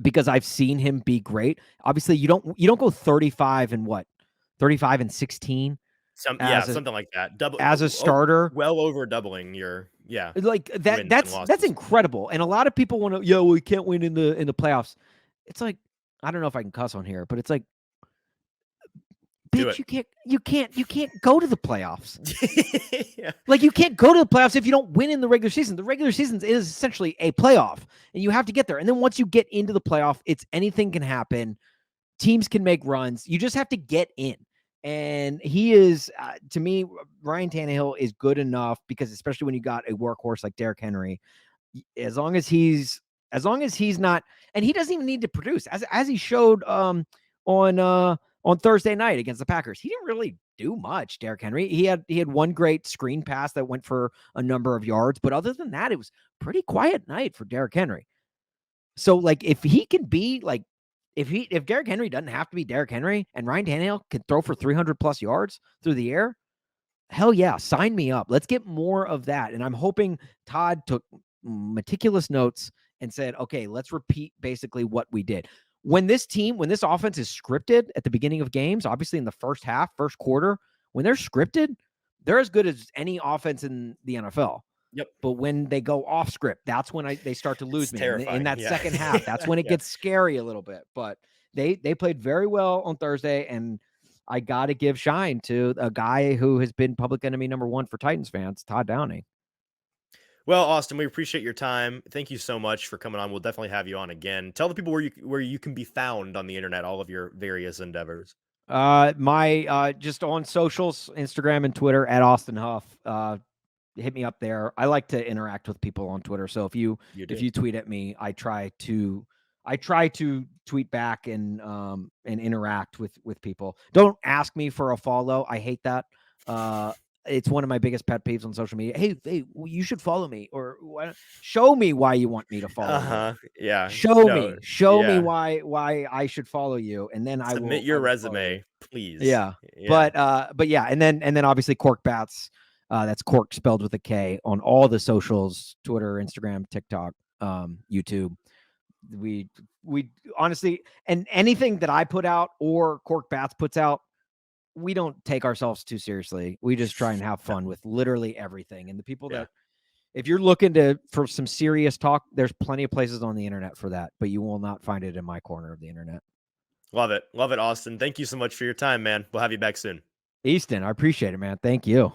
because I've seen him be great. Obviously, you don't go 35 and 16. Something like that. Double as a starter, well over doubling your like that. That's incredible. And a lot of people want to, we can't win in the playoffs. It's like, I don't know if I can cuss on here, but it's like, bitch, you can't go to the playoffs. Yeah. Like, you can't go to the playoffs if you don't win in the regular season. The regular season is essentially a playoff, and you have to get there. And then once you get into the playoff, it's anything can happen. Teams can make runs. You just have to get in. And he is, to me, Ryan Tannehill is good enough, because especially when you got a workhorse like Derrick Henry, as long as he's not, and he doesn't even need to produce, as he showed on Thursday night against the Packers. He didn't really do much, Derrick Henry. He had one great screen pass that went for a number of yards, but other than that, it was pretty quiet night for Derrick Henry. So like, if he can be like, if Derrick Henry doesn't have to be Derrick Henry and Ryan Tannehill can throw for 300 plus yards through the air, hell yeah, sign me up. Let's get more of that. And I'm hoping Todd took meticulous notes and said, okay, let's repeat basically what we did. When this offense is scripted at the beginning of games, obviously in the first quarter, when they're scripted, they're as good as any offense in the NFL. Yep. But when they go off script, that's when they start to lose me in that second half. That's when it gets scary a little bit. But they played very well on Thursday, and I got to give shine to a guy who has been public enemy number one for Titans fans, Todd Downing. Well, Austin, we appreciate your time. Thank you so much for coming on. We'll definitely have you on again. Tell the people where you can be found on the internet, all of your various endeavors. My just on socials, Instagram and Twitter at Austin Huff. Hit me up there. I like to interact with people on Twitter. So if you tweet at me, I try to tweet back and interact with people. Don't ask me for a follow. I hate that. It's one of my biggest pet peeves on social media. Hey, you should follow me, or show me why you want me to follow you. Yeah. Show me why I should follow you, and then I will submit your resume, please. Yeah. But yeah, and then obviously Korked Bats. That's Korked spelled with a K on all the socials: Twitter, Instagram, TikTok, YouTube. We honestly, and anything that I put out or Korked Bats puts out, we don't take ourselves too seriously. We just try and have fun with literally everything. And the people that, if you're looking for some serious talk, there's plenty of places on the internet for that, but you will not find it in my corner of the internet. Love it, Austin. Thank you so much for your time, man. We'll have you back soon. Easton, I appreciate it, man. Thank you.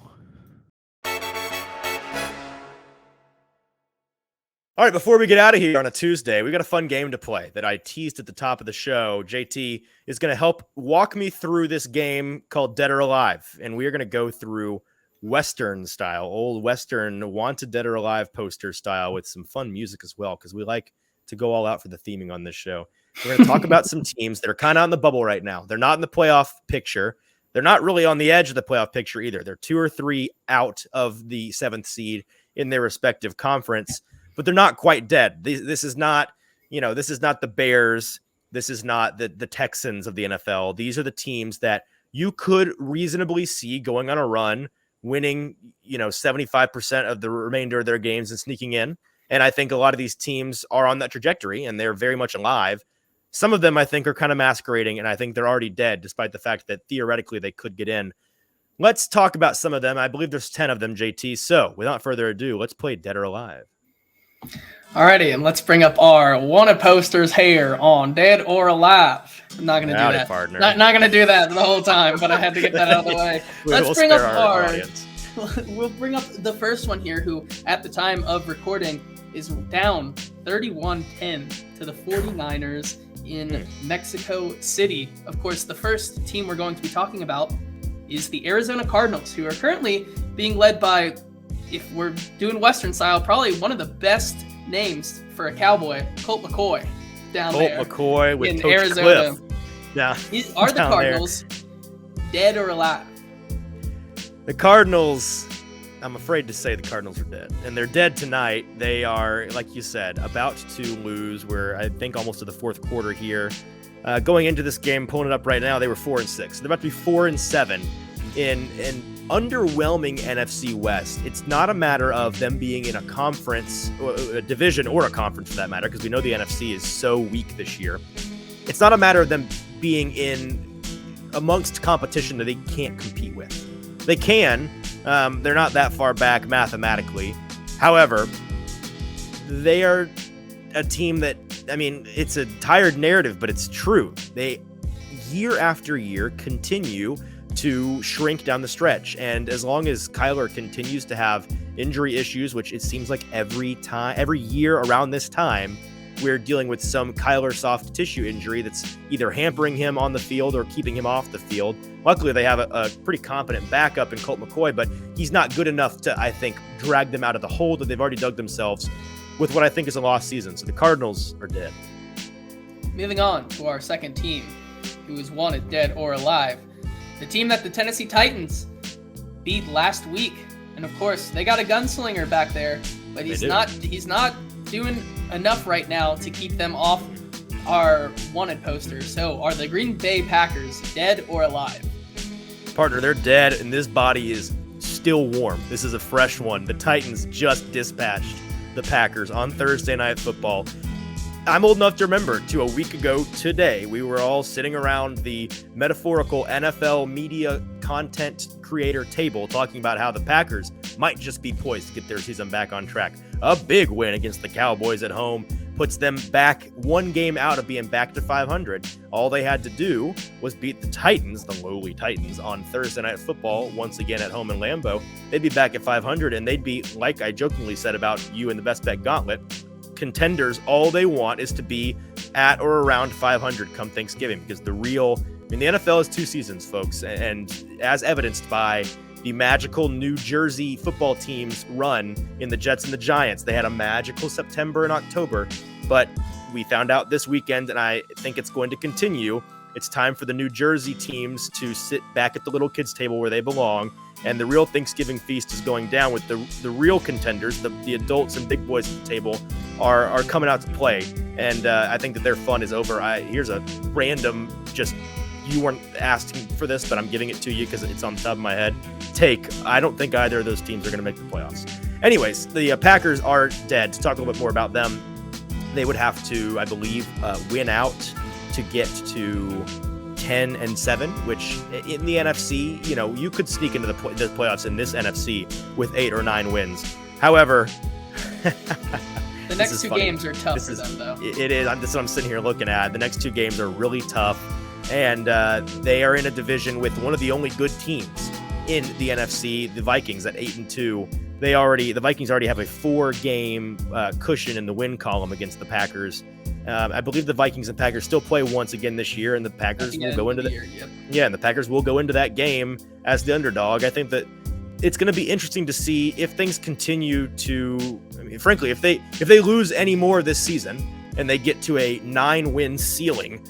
All right, before we get out of here on a Tuesday, we got a fun game to play that I teased at the top of the show. JT is going to help walk me through this game called Dead or Alive, and we are going to go through Western style, old Western Wanted Dead or Alive poster style with some fun music as well, because we like to go all out for the theming on this show. We're going to talk about some teams that are kind of on the bubble right now. They're not in the playoff picture. They're not really on the edge of the playoff picture either. They're 2 or 3 out of the 7th seed in their respective conference, but they're not quite dead. This is not, this is not the Bears. This is not the Texans of the NFL. These are the teams that you could reasonably see going on a run, winning, 75% of the remainder of their games and sneaking in. And I think a lot of these teams are on that trajectory and they're very much alive. Some of them I think are kind of masquerading, and I think they're already dead, despite the fact that theoretically they could get in. Let's talk about some of them. I believe there's 10 of them, JT. So without further ado, let's play Dead or Alive. Alrighty, and let's bring up our wanted posters here on Dead or Alive. I'm not going to do that. Partner. Not going to do that the whole time, but I had to get that out of the way. Let's bring up we'll bring up the first one here, who at the time of recording is down 31-10 to the 49ers in Mexico City. Of course, the first team we're going to be talking about is the Arizona Cardinals, who are currently being led by, if we're doing Western style, probably one of the best names for a Cowboy, Colt McCoy, down there. Colt McCoy with in Coach Arizona. Cliff. Are the Cardinals dead or alive? The Cardinals, I'm afraid to say the Cardinals are dead. And they're dead tonight. They are, like you said, about to lose. We're, I think, almost to the 4th quarter here. Going into this game, pulling it up right now, they were 4-6. They're about to be 4-7 in an underwhelming NFC West. It's not a matter of them being in a conference, a division, or a conference for that matter, because we know the NFC is so weak this year. It's not a matter of them being in amongst competition that they can't compete with. They can. They're not that far back mathematically. However, they are a team that, it's a tired narrative, but it's true. They, year after year, continue to shrink down the stretch. And as long as Kyler continues to have injury issues, which it seems like every year around this time, we're dealing with some Kyler soft tissue injury that's either hampering him on the field or keeping him off the field. Luckily, they have a pretty competent backup in Colt McCoy, but he's not good enough to, I think, drag them out of the hole that they've already dug themselves with what I think is a lost season. So the Cardinals are dead. Moving on to our second team, who is wanted dead or alive. The team that the Tennessee Titans beat last week. And of course, they got a gunslinger back there, but he's not doing enough right now to keep them off our wanted posters. So are the Green Bay Packers dead or alive? Partner, they're dead, and this body is still warm. This is a fresh one. The Titans just dispatched the Packers on Thursday Night Football. I'm old enough to remember to a week ago today, we were all sitting around the metaphorical NFL media content creator table talking about how the Packers might just be poised to get their season back on track. A big win against the Cowboys at home puts them back one game out of being back to 500. All they had to do was beat the Titans, the lowly Titans, on Thursday Night Football, once again at home in Lambeau. They'd be back at 500, and they'd be, like I jokingly said about you in the Best Bet Gauntlet, contenders. All they want is to be at or around 500 come Thanksgiving, because the NFL is 2 seasons, folks, and as evidenced by the magical New Jersey football team's run in the Jets and the Giants. They had a magical September and October, but we found out this weekend, and I think it's going to continue. It's time for the New Jersey teams to sit back at the little kids table where they belong, and the real Thanksgiving feast is going down with the real contenders, the adults and big boys at the table are coming out to play, and I think that their fun is over. Here's a random, just, you weren't asking for this, but I'm giving it to you because it's on the top of my head. I don't think either of those teams are going to make the playoffs. Anyways, the Packers are dead. To talk a little bit more about them, they would have to, I believe, win out to get to 10-7, which in the NFC, you could sneak into the playoffs in this NFC with 8 or 9 wins. However, the next 2 games are tough for them, though. It is. That's what I'm sitting here looking at. The next 2 games are really tough, and they are in a division with one of the only good teams in the NFC, the Vikings, at 8-2. The Vikings already have a 4-game cushion in the win column against the Packers. I believe the Vikings and Packers still play once again this year, and the Packers will go into and the Packers will go into that game as the underdog. I think that it's going to be interesting to see if things continue to, frankly, if they lose any more this season, and they get to a 9-win ceiling.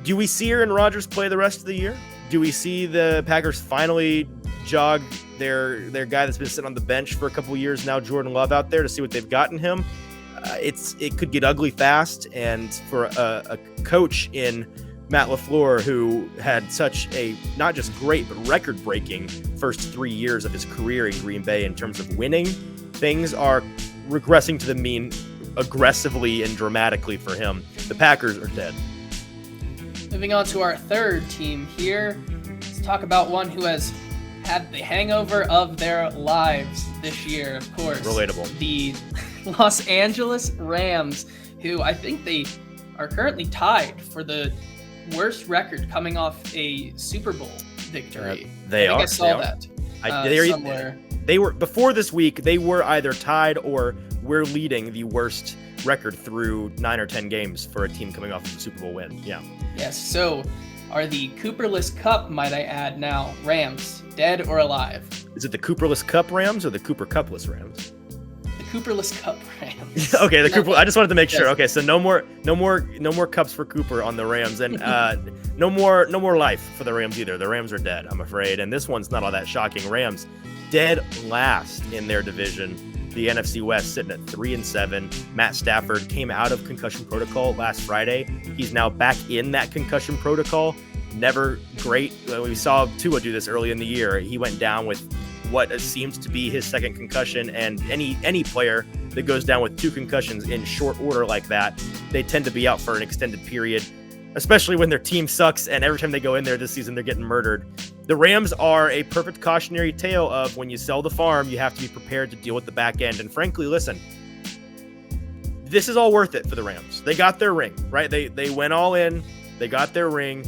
Do we see Aaron Rodgers play the rest of the year? Do we see the Packers finally jog their guy that's been sitting on the bench for a couple of years now, Jordan Love, out there to see what they've got in him? It could get ugly fast, and for a coach in Matt LaFleur, who had such a not just great but record-breaking first 3 years of his career in Green Bay in terms of winning, things are regressing to the mean aggressively and dramatically for him. The Packers are dead. Moving on to our third team here, let's talk about one who has had the hangover of their lives this year, of course. Relatable. The Los Angeles Rams, who I think they are currently tied for the worst record coming off a Super Bowl victory. I saw that somewhere. They were, before this week, they were either tied or we're leading the worst record through 9 or 10 games for a team coming off of a Super Bowl win. Yeah. Yes. So are the Cooperless Cup, might I add now, Rams dead or alive? Is it the Cooperless Cup Rams or the Cooper Cupless Rams? The Cooperless Cup Rams. Okay, the Cooper. I just wanted to make sure. Yes. Okay, so no more cups for Cooper on the Rams, and no more life for the Rams either. The Rams are dead, I'm afraid, and this one's not all that shocking. Rams dead last in their division. The NFC West sitting at 3-7. Matt Stafford came out of concussion protocol last Friday. He's now back in that concussion protocol. Never great. We saw Tua do this early in the year. He went down with what seems to be his second concussion, and any player that goes down with 2 concussions in short order like that, they tend to be out for an extended period, especially when their team sucks, and every time they go in there this season, they're getting murdered. The Rams are a perfect cautionary tale of when you sell the farm, you have to be prepared to deal with the back end. And frankly, listen, this is all worth it for the Rams. They got their ring, right? They went all in. They got their ring.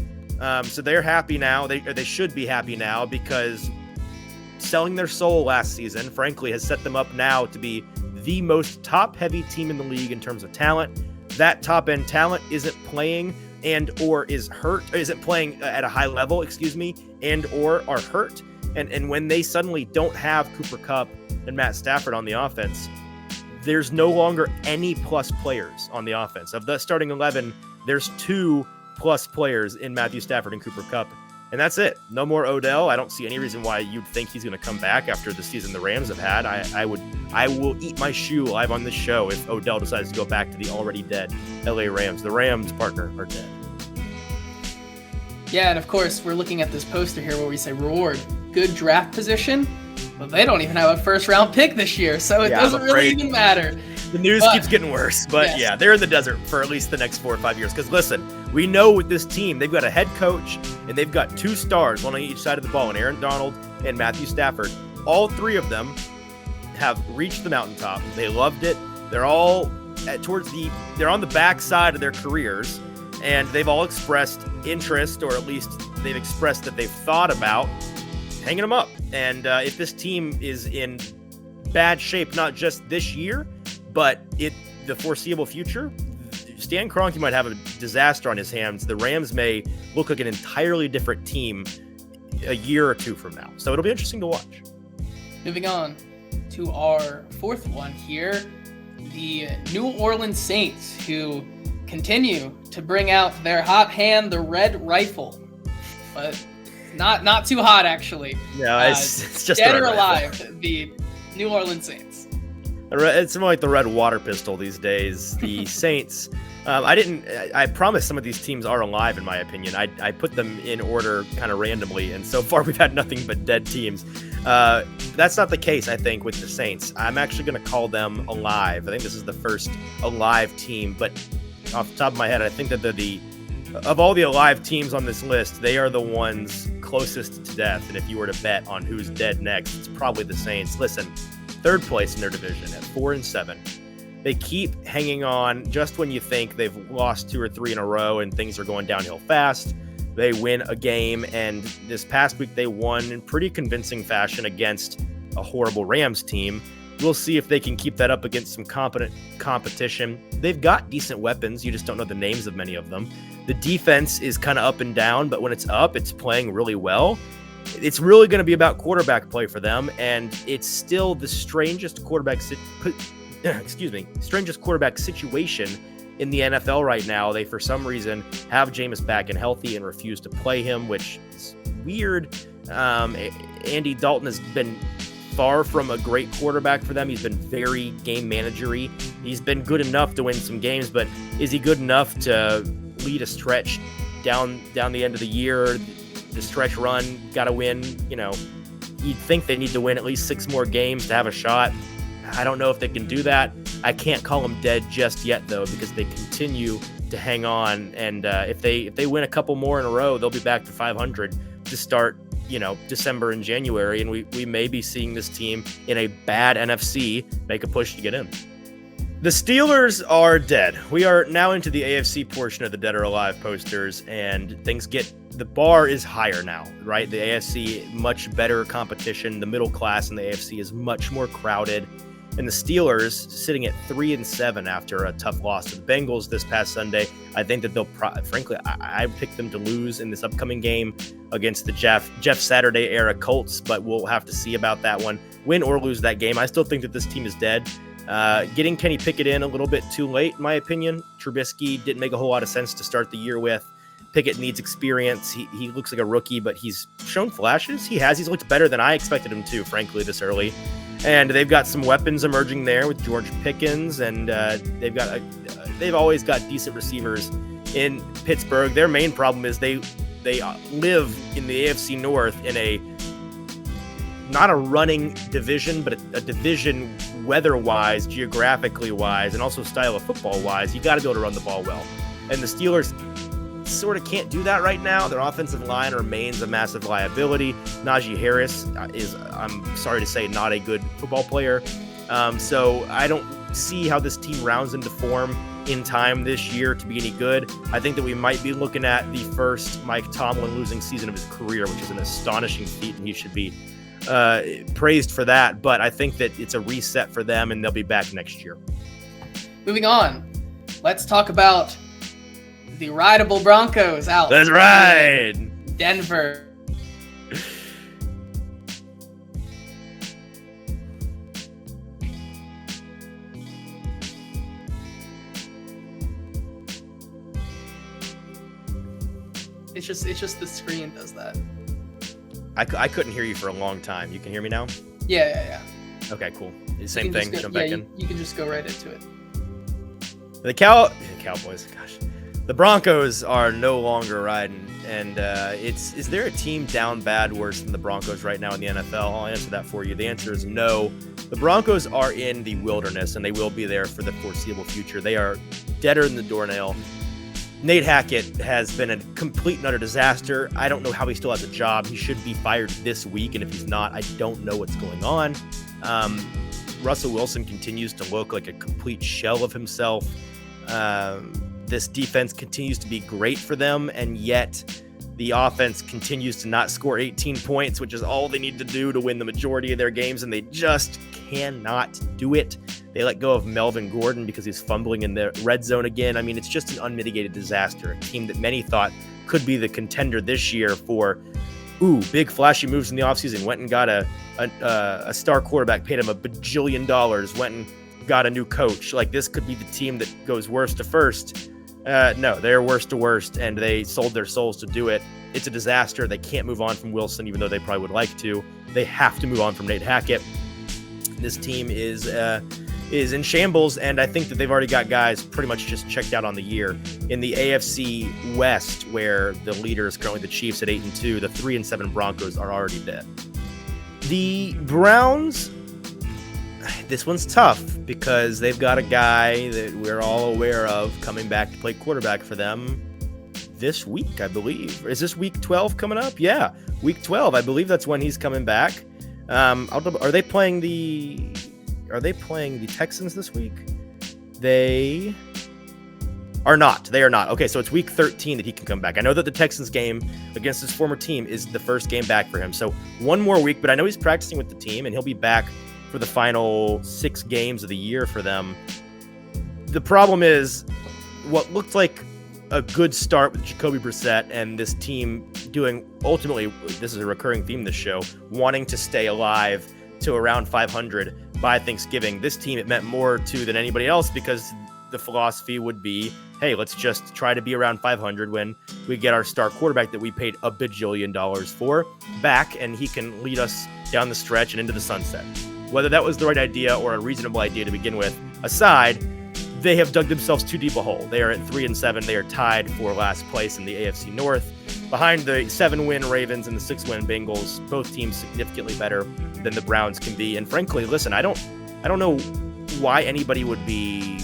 So they're happy now. They should be happy now, because selling their soul last season, frankly, has set them up now to be the most top-heavy team in the league in terms of talent. That top-end talent isn't playing isn't playing at a high level, and or are hurt. And when they suddenly don't have Cooper Kupp and Matt Stafford on the offense, there's no longer any plus players on the offense. Of the starting 11, there's 2 plus players in Matthew Stafford and Cooper Kupp. And that's it. No more Odell. I don't see any reason why you'd think he's going to come back after the season the Rams have had. I will eat my shoe live on this show if Odell decides to go back to the already dead LA Rams. The Rams, partner, are dead. Yeah, and of course, we're looking at this poster here where we say reward good draft position. Well, they don't even have a first-round pick this year, so it doesn't really even matter. The news keeps getting worse, but yeah, they're in the desert for at least the next 4 or 5 years. Because listen, we know with this team, they've got a head coach and they've got 2 stars, one on each side of the ball, and Aaron Donald and Matthew Stafford. All 3 of them have reached the mountaintop. They loved it. They're all they're on the backside of their careers, and they've all expressed interest, or at least they've expressed that they've thought about hanging them up. And if this team is in bad shape, not just this year, but the foreseeable future, Stan Kroenke might have a disaster on his hands. The Rams may look like an entirely different team a year or 2 from now. So it'll be interesting to watch. Moving on to our 4th one here, the New Orleans Saints, who continue to bring out their hot hand, the red rifle, but not too hot actually. No, it's just dead or alive. The New Orleans Saints. It's more like the red water pistol these days. The Saints. I promise some of these teams are alive in my opinion. I put them in order kind of randomly, and so far we've had nothing but dead teams. That's not the case, I think, with the Saints. I'm actually going to call them alive. I think this is the first alive team, but off the top of my head, I think that of all the alive teams on this list, they are the ones closest to death. And if you were to bet on who's dead next, it's probably the Saints. Listen, 3rd place in their division at 4-7. They keep hanging on just when you think they've lost 2 or 3 in a row and things are going downhill fast. They win a game, and this past week they won in pretty convincing fashion against a horrible Rams team. We'll see if they can keep that up against some competent competition. They've got decent weapons. You just don't know the names of many of them. The defense is kind of up and down, but when it's up, it's playing really well. It's really going to be about quarterback play for them, and it's still the strangest quarterback strangest quarterback situation in the NFL right now. They, for some reason, have Jameis back and healthy and refuse to play him, which is weird. Andy Dalton has been far from a great quarterback for them. He's been very game managery. He's been good enough to win some games, but is he good enough to lead a stretch down the end of the year? The stretch run, got to win. You'd think they need to win at least 6 more games to have a shot. I don't know if they can do that. I can't call them dead just yet, though, because they continue to hang on. And if they win a couple more in a row, they'll be back to 500 to start December and January, and we may be seeing this team in a bad NFC make a push to get in. The Steelers are dead. We are now into the AFC portion of the Dead or Alive posters, and the bar is higher now, right? The AFC, much better competition. The middle class in the AFC is much more crowded. And the Steelers sitting at 3-7 after a tough loss to the Bengals this past Sunday. I think that they'll frankly, I picked them to lose in this upcoming game against the Jeff Saturday era Colts, but we'll have to see about that one. Win or lose that game, I still think that this team is dead. Getting Kenny Pickett in a little bit too late, in my opinion. Trubisky didn't make a whole lot of sense to start the year with. Pickett needs experience. He looks like a rookie, but he's shown flashes. He's looked better than I expected him to, frankly, this early. And they've got some weapons emerging there with George Pickens, and they've always got decent receivers in Pittsburgh. Their main problem is they live in the AFC North in not a running division, but a division weather-wise, geographically-wise, and also style of football-wise. You got to be able to run the ball well. And the Steelers sort of can't do that right now. Their offensive line remains a massive liability. Najee Harris is, I'm sorry to say, not a good football player. So I don't see how this team rounds into form in time this year to be any good. I think that we might be looking at the first Mike Tomlin losing season of his career, which is an astonishing feat, and he should be praised for that. But I think that it's a reset for them, and they'll be back next year. Moving on, let's talk about the rideable Broncos out. Let's ride! Denver. It's just the screen does that. I couldn't hear you for a long time. You can hear me now? Yeah. Okay, cool. Same thing. Jump back in. You can just go right into it. The Cowboys, gosh. The Broncos are no longer riding, and is there a team down bad worse than the Broncos right now in the NFL? I'll answer that for you. The answer is no. The Broncos are in the wilderness, and they will be there for the foreseeable future. They are deader than the doornail. Nate Hackett has been a complete and utter disaster. I don't know how he still has a job. He should be fired this week, and if he's not, I don't know what's going on. Russell Wilson continues to look like a complete shell of himself. This defense continues to be great for them, and yet the offense continues to not score 18 points, which is all they need to do to win the majority of their games, and they just cannot do it. They let go of Melvin Gordon because he's fumbling in the red zone again. I mean, it's just an unmitigated disaster. A team that many thought could be the contender this year for, big flashy moves in the offseason. Went and got a star quarterback, paid him $1 bajillion, went and got a new coach. Like, this could be the team that goes worst to first. No, they're worst to worst, and they sold their souls to do it. It's a disaster. They can't move on from Wilson, even though they probably would like to. They have to move on from Nate Hackett. This team is in shambles, and I think that they've already got guys pretty much just checked out on the year. In the AFC West, where the leader is currently the Chiefs at 8-2, the 3-7 Broncos are already dead. The Browns, this one's tough because they've got a guy that we're all aware of coming back to play quarterback for them this week, I believe. Is this week 12 coming up? Yeah, week 12. I believe that's when he's coming back. Are they playing the Texans this week? They are not. They are not. Okay, so it's week 13 that he can come back. I know that the Texans game against his former team is the first game back for him. So one more week, but I know he's practicing with the team, and he'll be back for the final 6 games of the year for them. The problem is what looked like a good start with Jacoby Brissett and this team doing, ultimately, this is a recurring theme this show, wanting to stay alive to around 500. by Thanksgiving. This team, it meant more to than anybody else because the philosophy would be, hey, let's just try to be around 500 when we get our star quarterback that we paid $1 bajillion for back, and he can lead us down the stretch and into the sunset. Whether that was the right idea or a reasonable idea to begin with aside, they have dug themselves too deep a hole. They are at 3-7. They are tied for last place in the AFC North, behind the 7-win Ravens and the 6-win Bengals. Both teams significantly better than the Browns can be. And frankly, listen, I don't know why anybody would be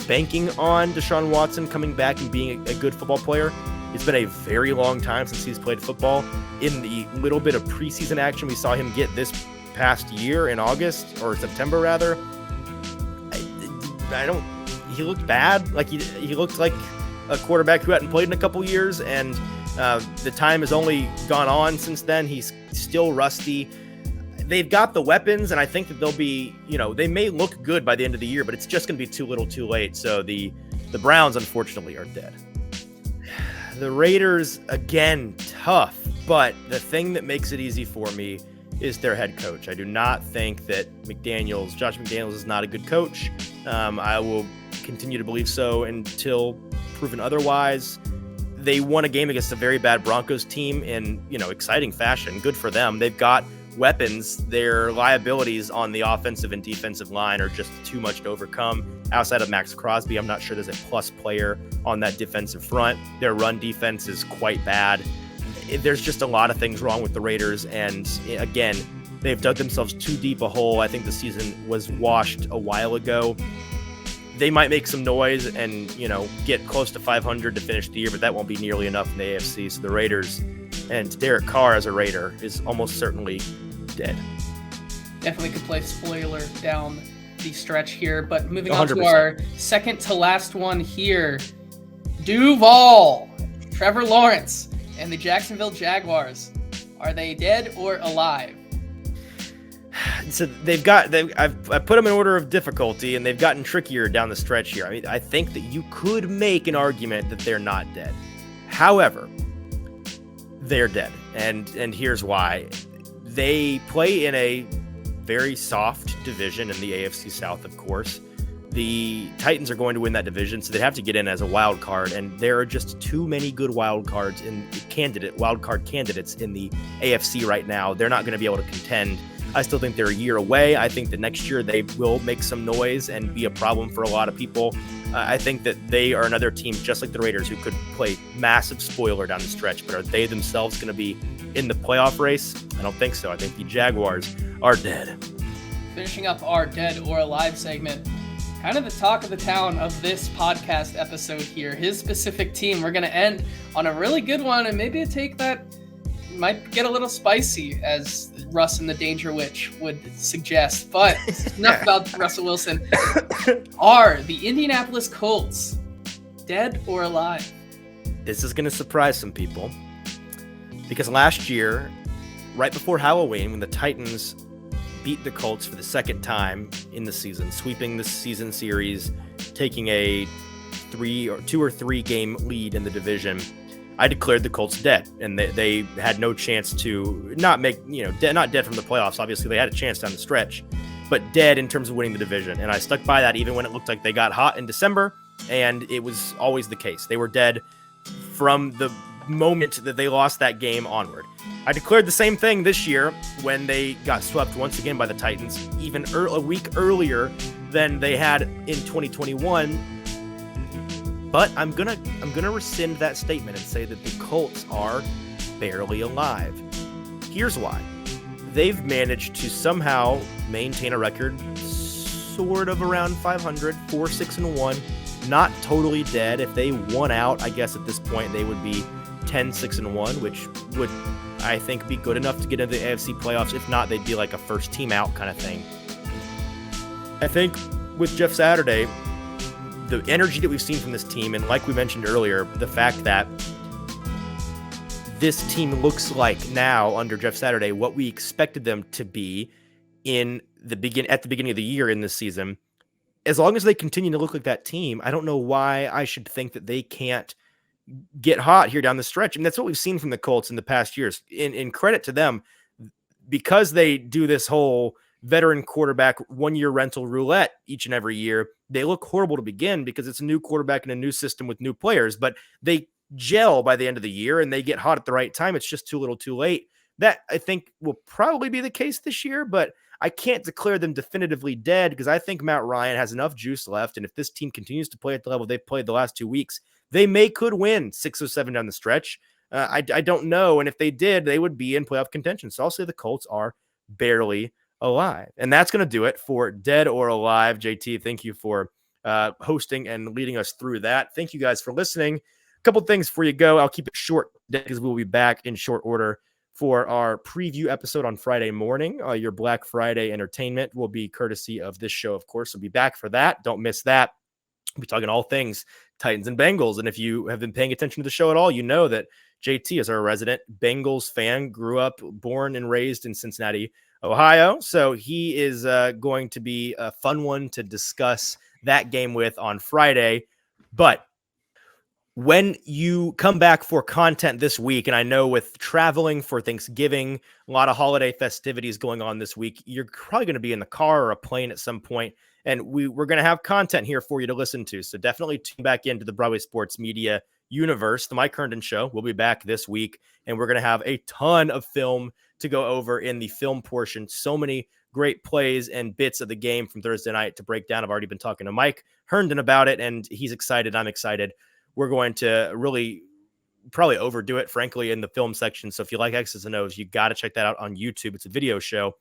banking on Deshaun Watson coming back and being a good football player. It's been a very long time since he's played football. In the little bit of preseason action we saw him get this past year in August or September rather, he looked bad. Like he looked like a quarterback who hadn't played in a couple years, and the time has only gone on since then. He's still rusty. They've got the weapons, and I think that they'll be, they may look good by the end of the year, but it's just going to be too little too late. So the Browns, unfortunately, are dead. The Raiders, again, tough, but the thing that makes it easy for me is their head coach. I do not think that Josh McDaniels is not a good coach. I will continue to believe so until proven otherwise. They won a game against a very bad Broncos team in, exciting fashion. Good for them. They've got weapons. Their liabilities on the offensive and defensive line are just too much to overcome. Outside of Max Crosby, I'm not sure there's a plus player on that defensive front. Their run defense is quite bad. There's just a lot of things wrong with the Raiders, and again, they've dug themselves too deep a hole. I think the season was washed a while ago. They might make some noise and, get close to 500 to finish the year, but that won't be nearly enough in the AFC. So the Raiders, and Derek Carr as a Raider, is almost certainly dead. Definitely could play spoiler down the stretch here, but moving on 100%. to our second to last one here. Duval, Trevor Lawrence, and the Jacksonville Jaguars. Are they dead or alive? So I've put them in order of difficulty, and they've gotten trickier down the stretch here. I mean, I think that you could make an argument that they're not dead. However, they're dead, and here's why. They play in a very soft division in the AFC South, of course. The Titans are going to win that division, so they have to get in as a wild card, and there are just too many good wild card candidates in the AFC right now. They're not going to be able to contend. I still think they're a year away. I think that next year they will make some noise and be a problem for a lot of people. I think that they are another team, just like the Raiders, who could play massive spoiler down the stretch, but are they themselves going to be in the playoff race? I don't think so. I think the Jaguars are dead. Finishing up our dead or alive segment, kind of the talk of the town of this podcast episode here, his specific team. We're going to end on a really good one, and maybe a take that might get a little spicy, as Russ and the Danger Witch would suggest. But enough about Russell Wilson. Are the Indianapolis Colts dead or alive? This is going to surprise some people, because last year, right before Halloween, when the Titans beat the Colts for the second time in the season, sweeping the season series, taking a 2 or 3 game lead in the division, I declared the Colts dead, and they had no chance to not make, not dead from the playoffs. Obviously, they had a chance down the stretch, but dead in terms of winning the division. And I stuck by that even when it looked like they got hot in December, and it was always the case. They were dead from the moment that they lost that game onward. I declared the same thing this year when they got swept once again by the Titans, even a week earlier than they had in 2021. But I'm gonna rescind that statement and say that the Colts are barely alive. Here's why. They've managed to somehow maintain a record sort of around 500, 4-6-1, not totally dead. If they won out, I guess at this point they would be 10-6-1, which would, I think, be good enough to get into the AFC playoffs. If not, they'd be like a first team out kind of thing. I think with Jeff Saturday, the energy that we've seen from this team, and like we mentioned earlier, the fact that this team looks like now under Jeff Saturday what we expected them to be at the beginning of the year in this season. As long as they continue to look like that team, I don't know why I should think that they can't get hot here down the stretch. And that's what we've seen from the Colts in the past years. In credit to them, because they do this whole veteran quarterback 1-year rental roulette each and every year. They look horrible to begin because it's a new quarterback and a new system with new players, but they gel by the end of the year and they get hot at the right time. It's just too little too late. That I think will probably be the case this year, but I can't declare them definitively dead because I think Matt Ryan has enough juice left. And if this team continues to play at the level they've played the last 2 weeks, they could win 6 or 7 down the stretch. I don't know. And if they did, they would be in playoff contention. So I'll say the Colts are barely alive. And that's going to do it for Dead or Alive. JT, thank you for hosting and leading us through that. Thank you guys for listening. A couple things before you go. I'll keep it short because we'll be back in short order for our preview episode on Friday morning. Your Black Friday entertainment will be courtesy of this show, of course. We'll be back for that. Don't miss that. We'll be talking all things Titans and Bengals. And if you have been paying attention to the show at all, you know that JT is our resident Bengals fan, grew up, born and raised in Cincinnati, Ohio. So he is going to be a fun one to discuss that game with on Friday. But when you come back for content this week, and I know with traveling for Thanksgiving, a lot of holiday festivities going on this week, you're probably going to be in the car or a plane at some point, and we're going to have content here for you to listen to. So definitely tune back into the Broadway Sports Media universe. The Mike Herndon Show will be back this week, and we're going to have a ton of film to go over in the film portion. So many great plays and bits of the game from Thursday night to break down. I've already been talking to Mike Herndon about it, and he's excited. I'm excited. We're going to really probably overdo it, frankly, in the film section. So if you like X's and O's, you got to check that out on YouTube. It's a video show.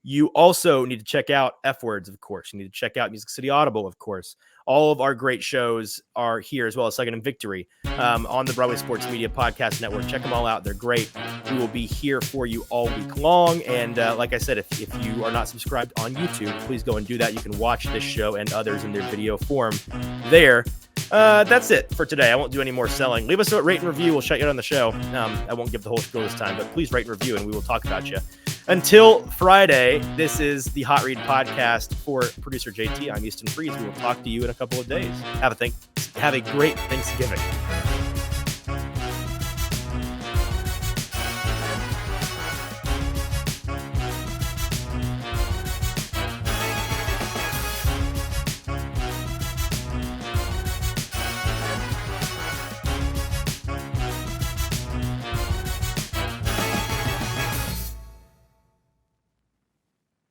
You also need to check out F Words, of course. You need to check out Music City Audible, of course. All of our great shows are here, as well as Second and Victory on the Broadway Sports Media Podcast Network. Check them all out. They're great. We will be here for you all week long. And like I said, if you are not subscribed on YouTube, please go and do that. You can watch this show and others in their video form there. That's it for today. I won't do any more selling. Leave us a rate and review. We'll shut you out on the show. I won't give the whole spiel this time, but please rate and review and we will talk about you. Until Friday, this is the Hot Read Podcast for producer JT. I'm Easton Freeze. We will talk to you in a couple of days. Have a great Thanksgiving.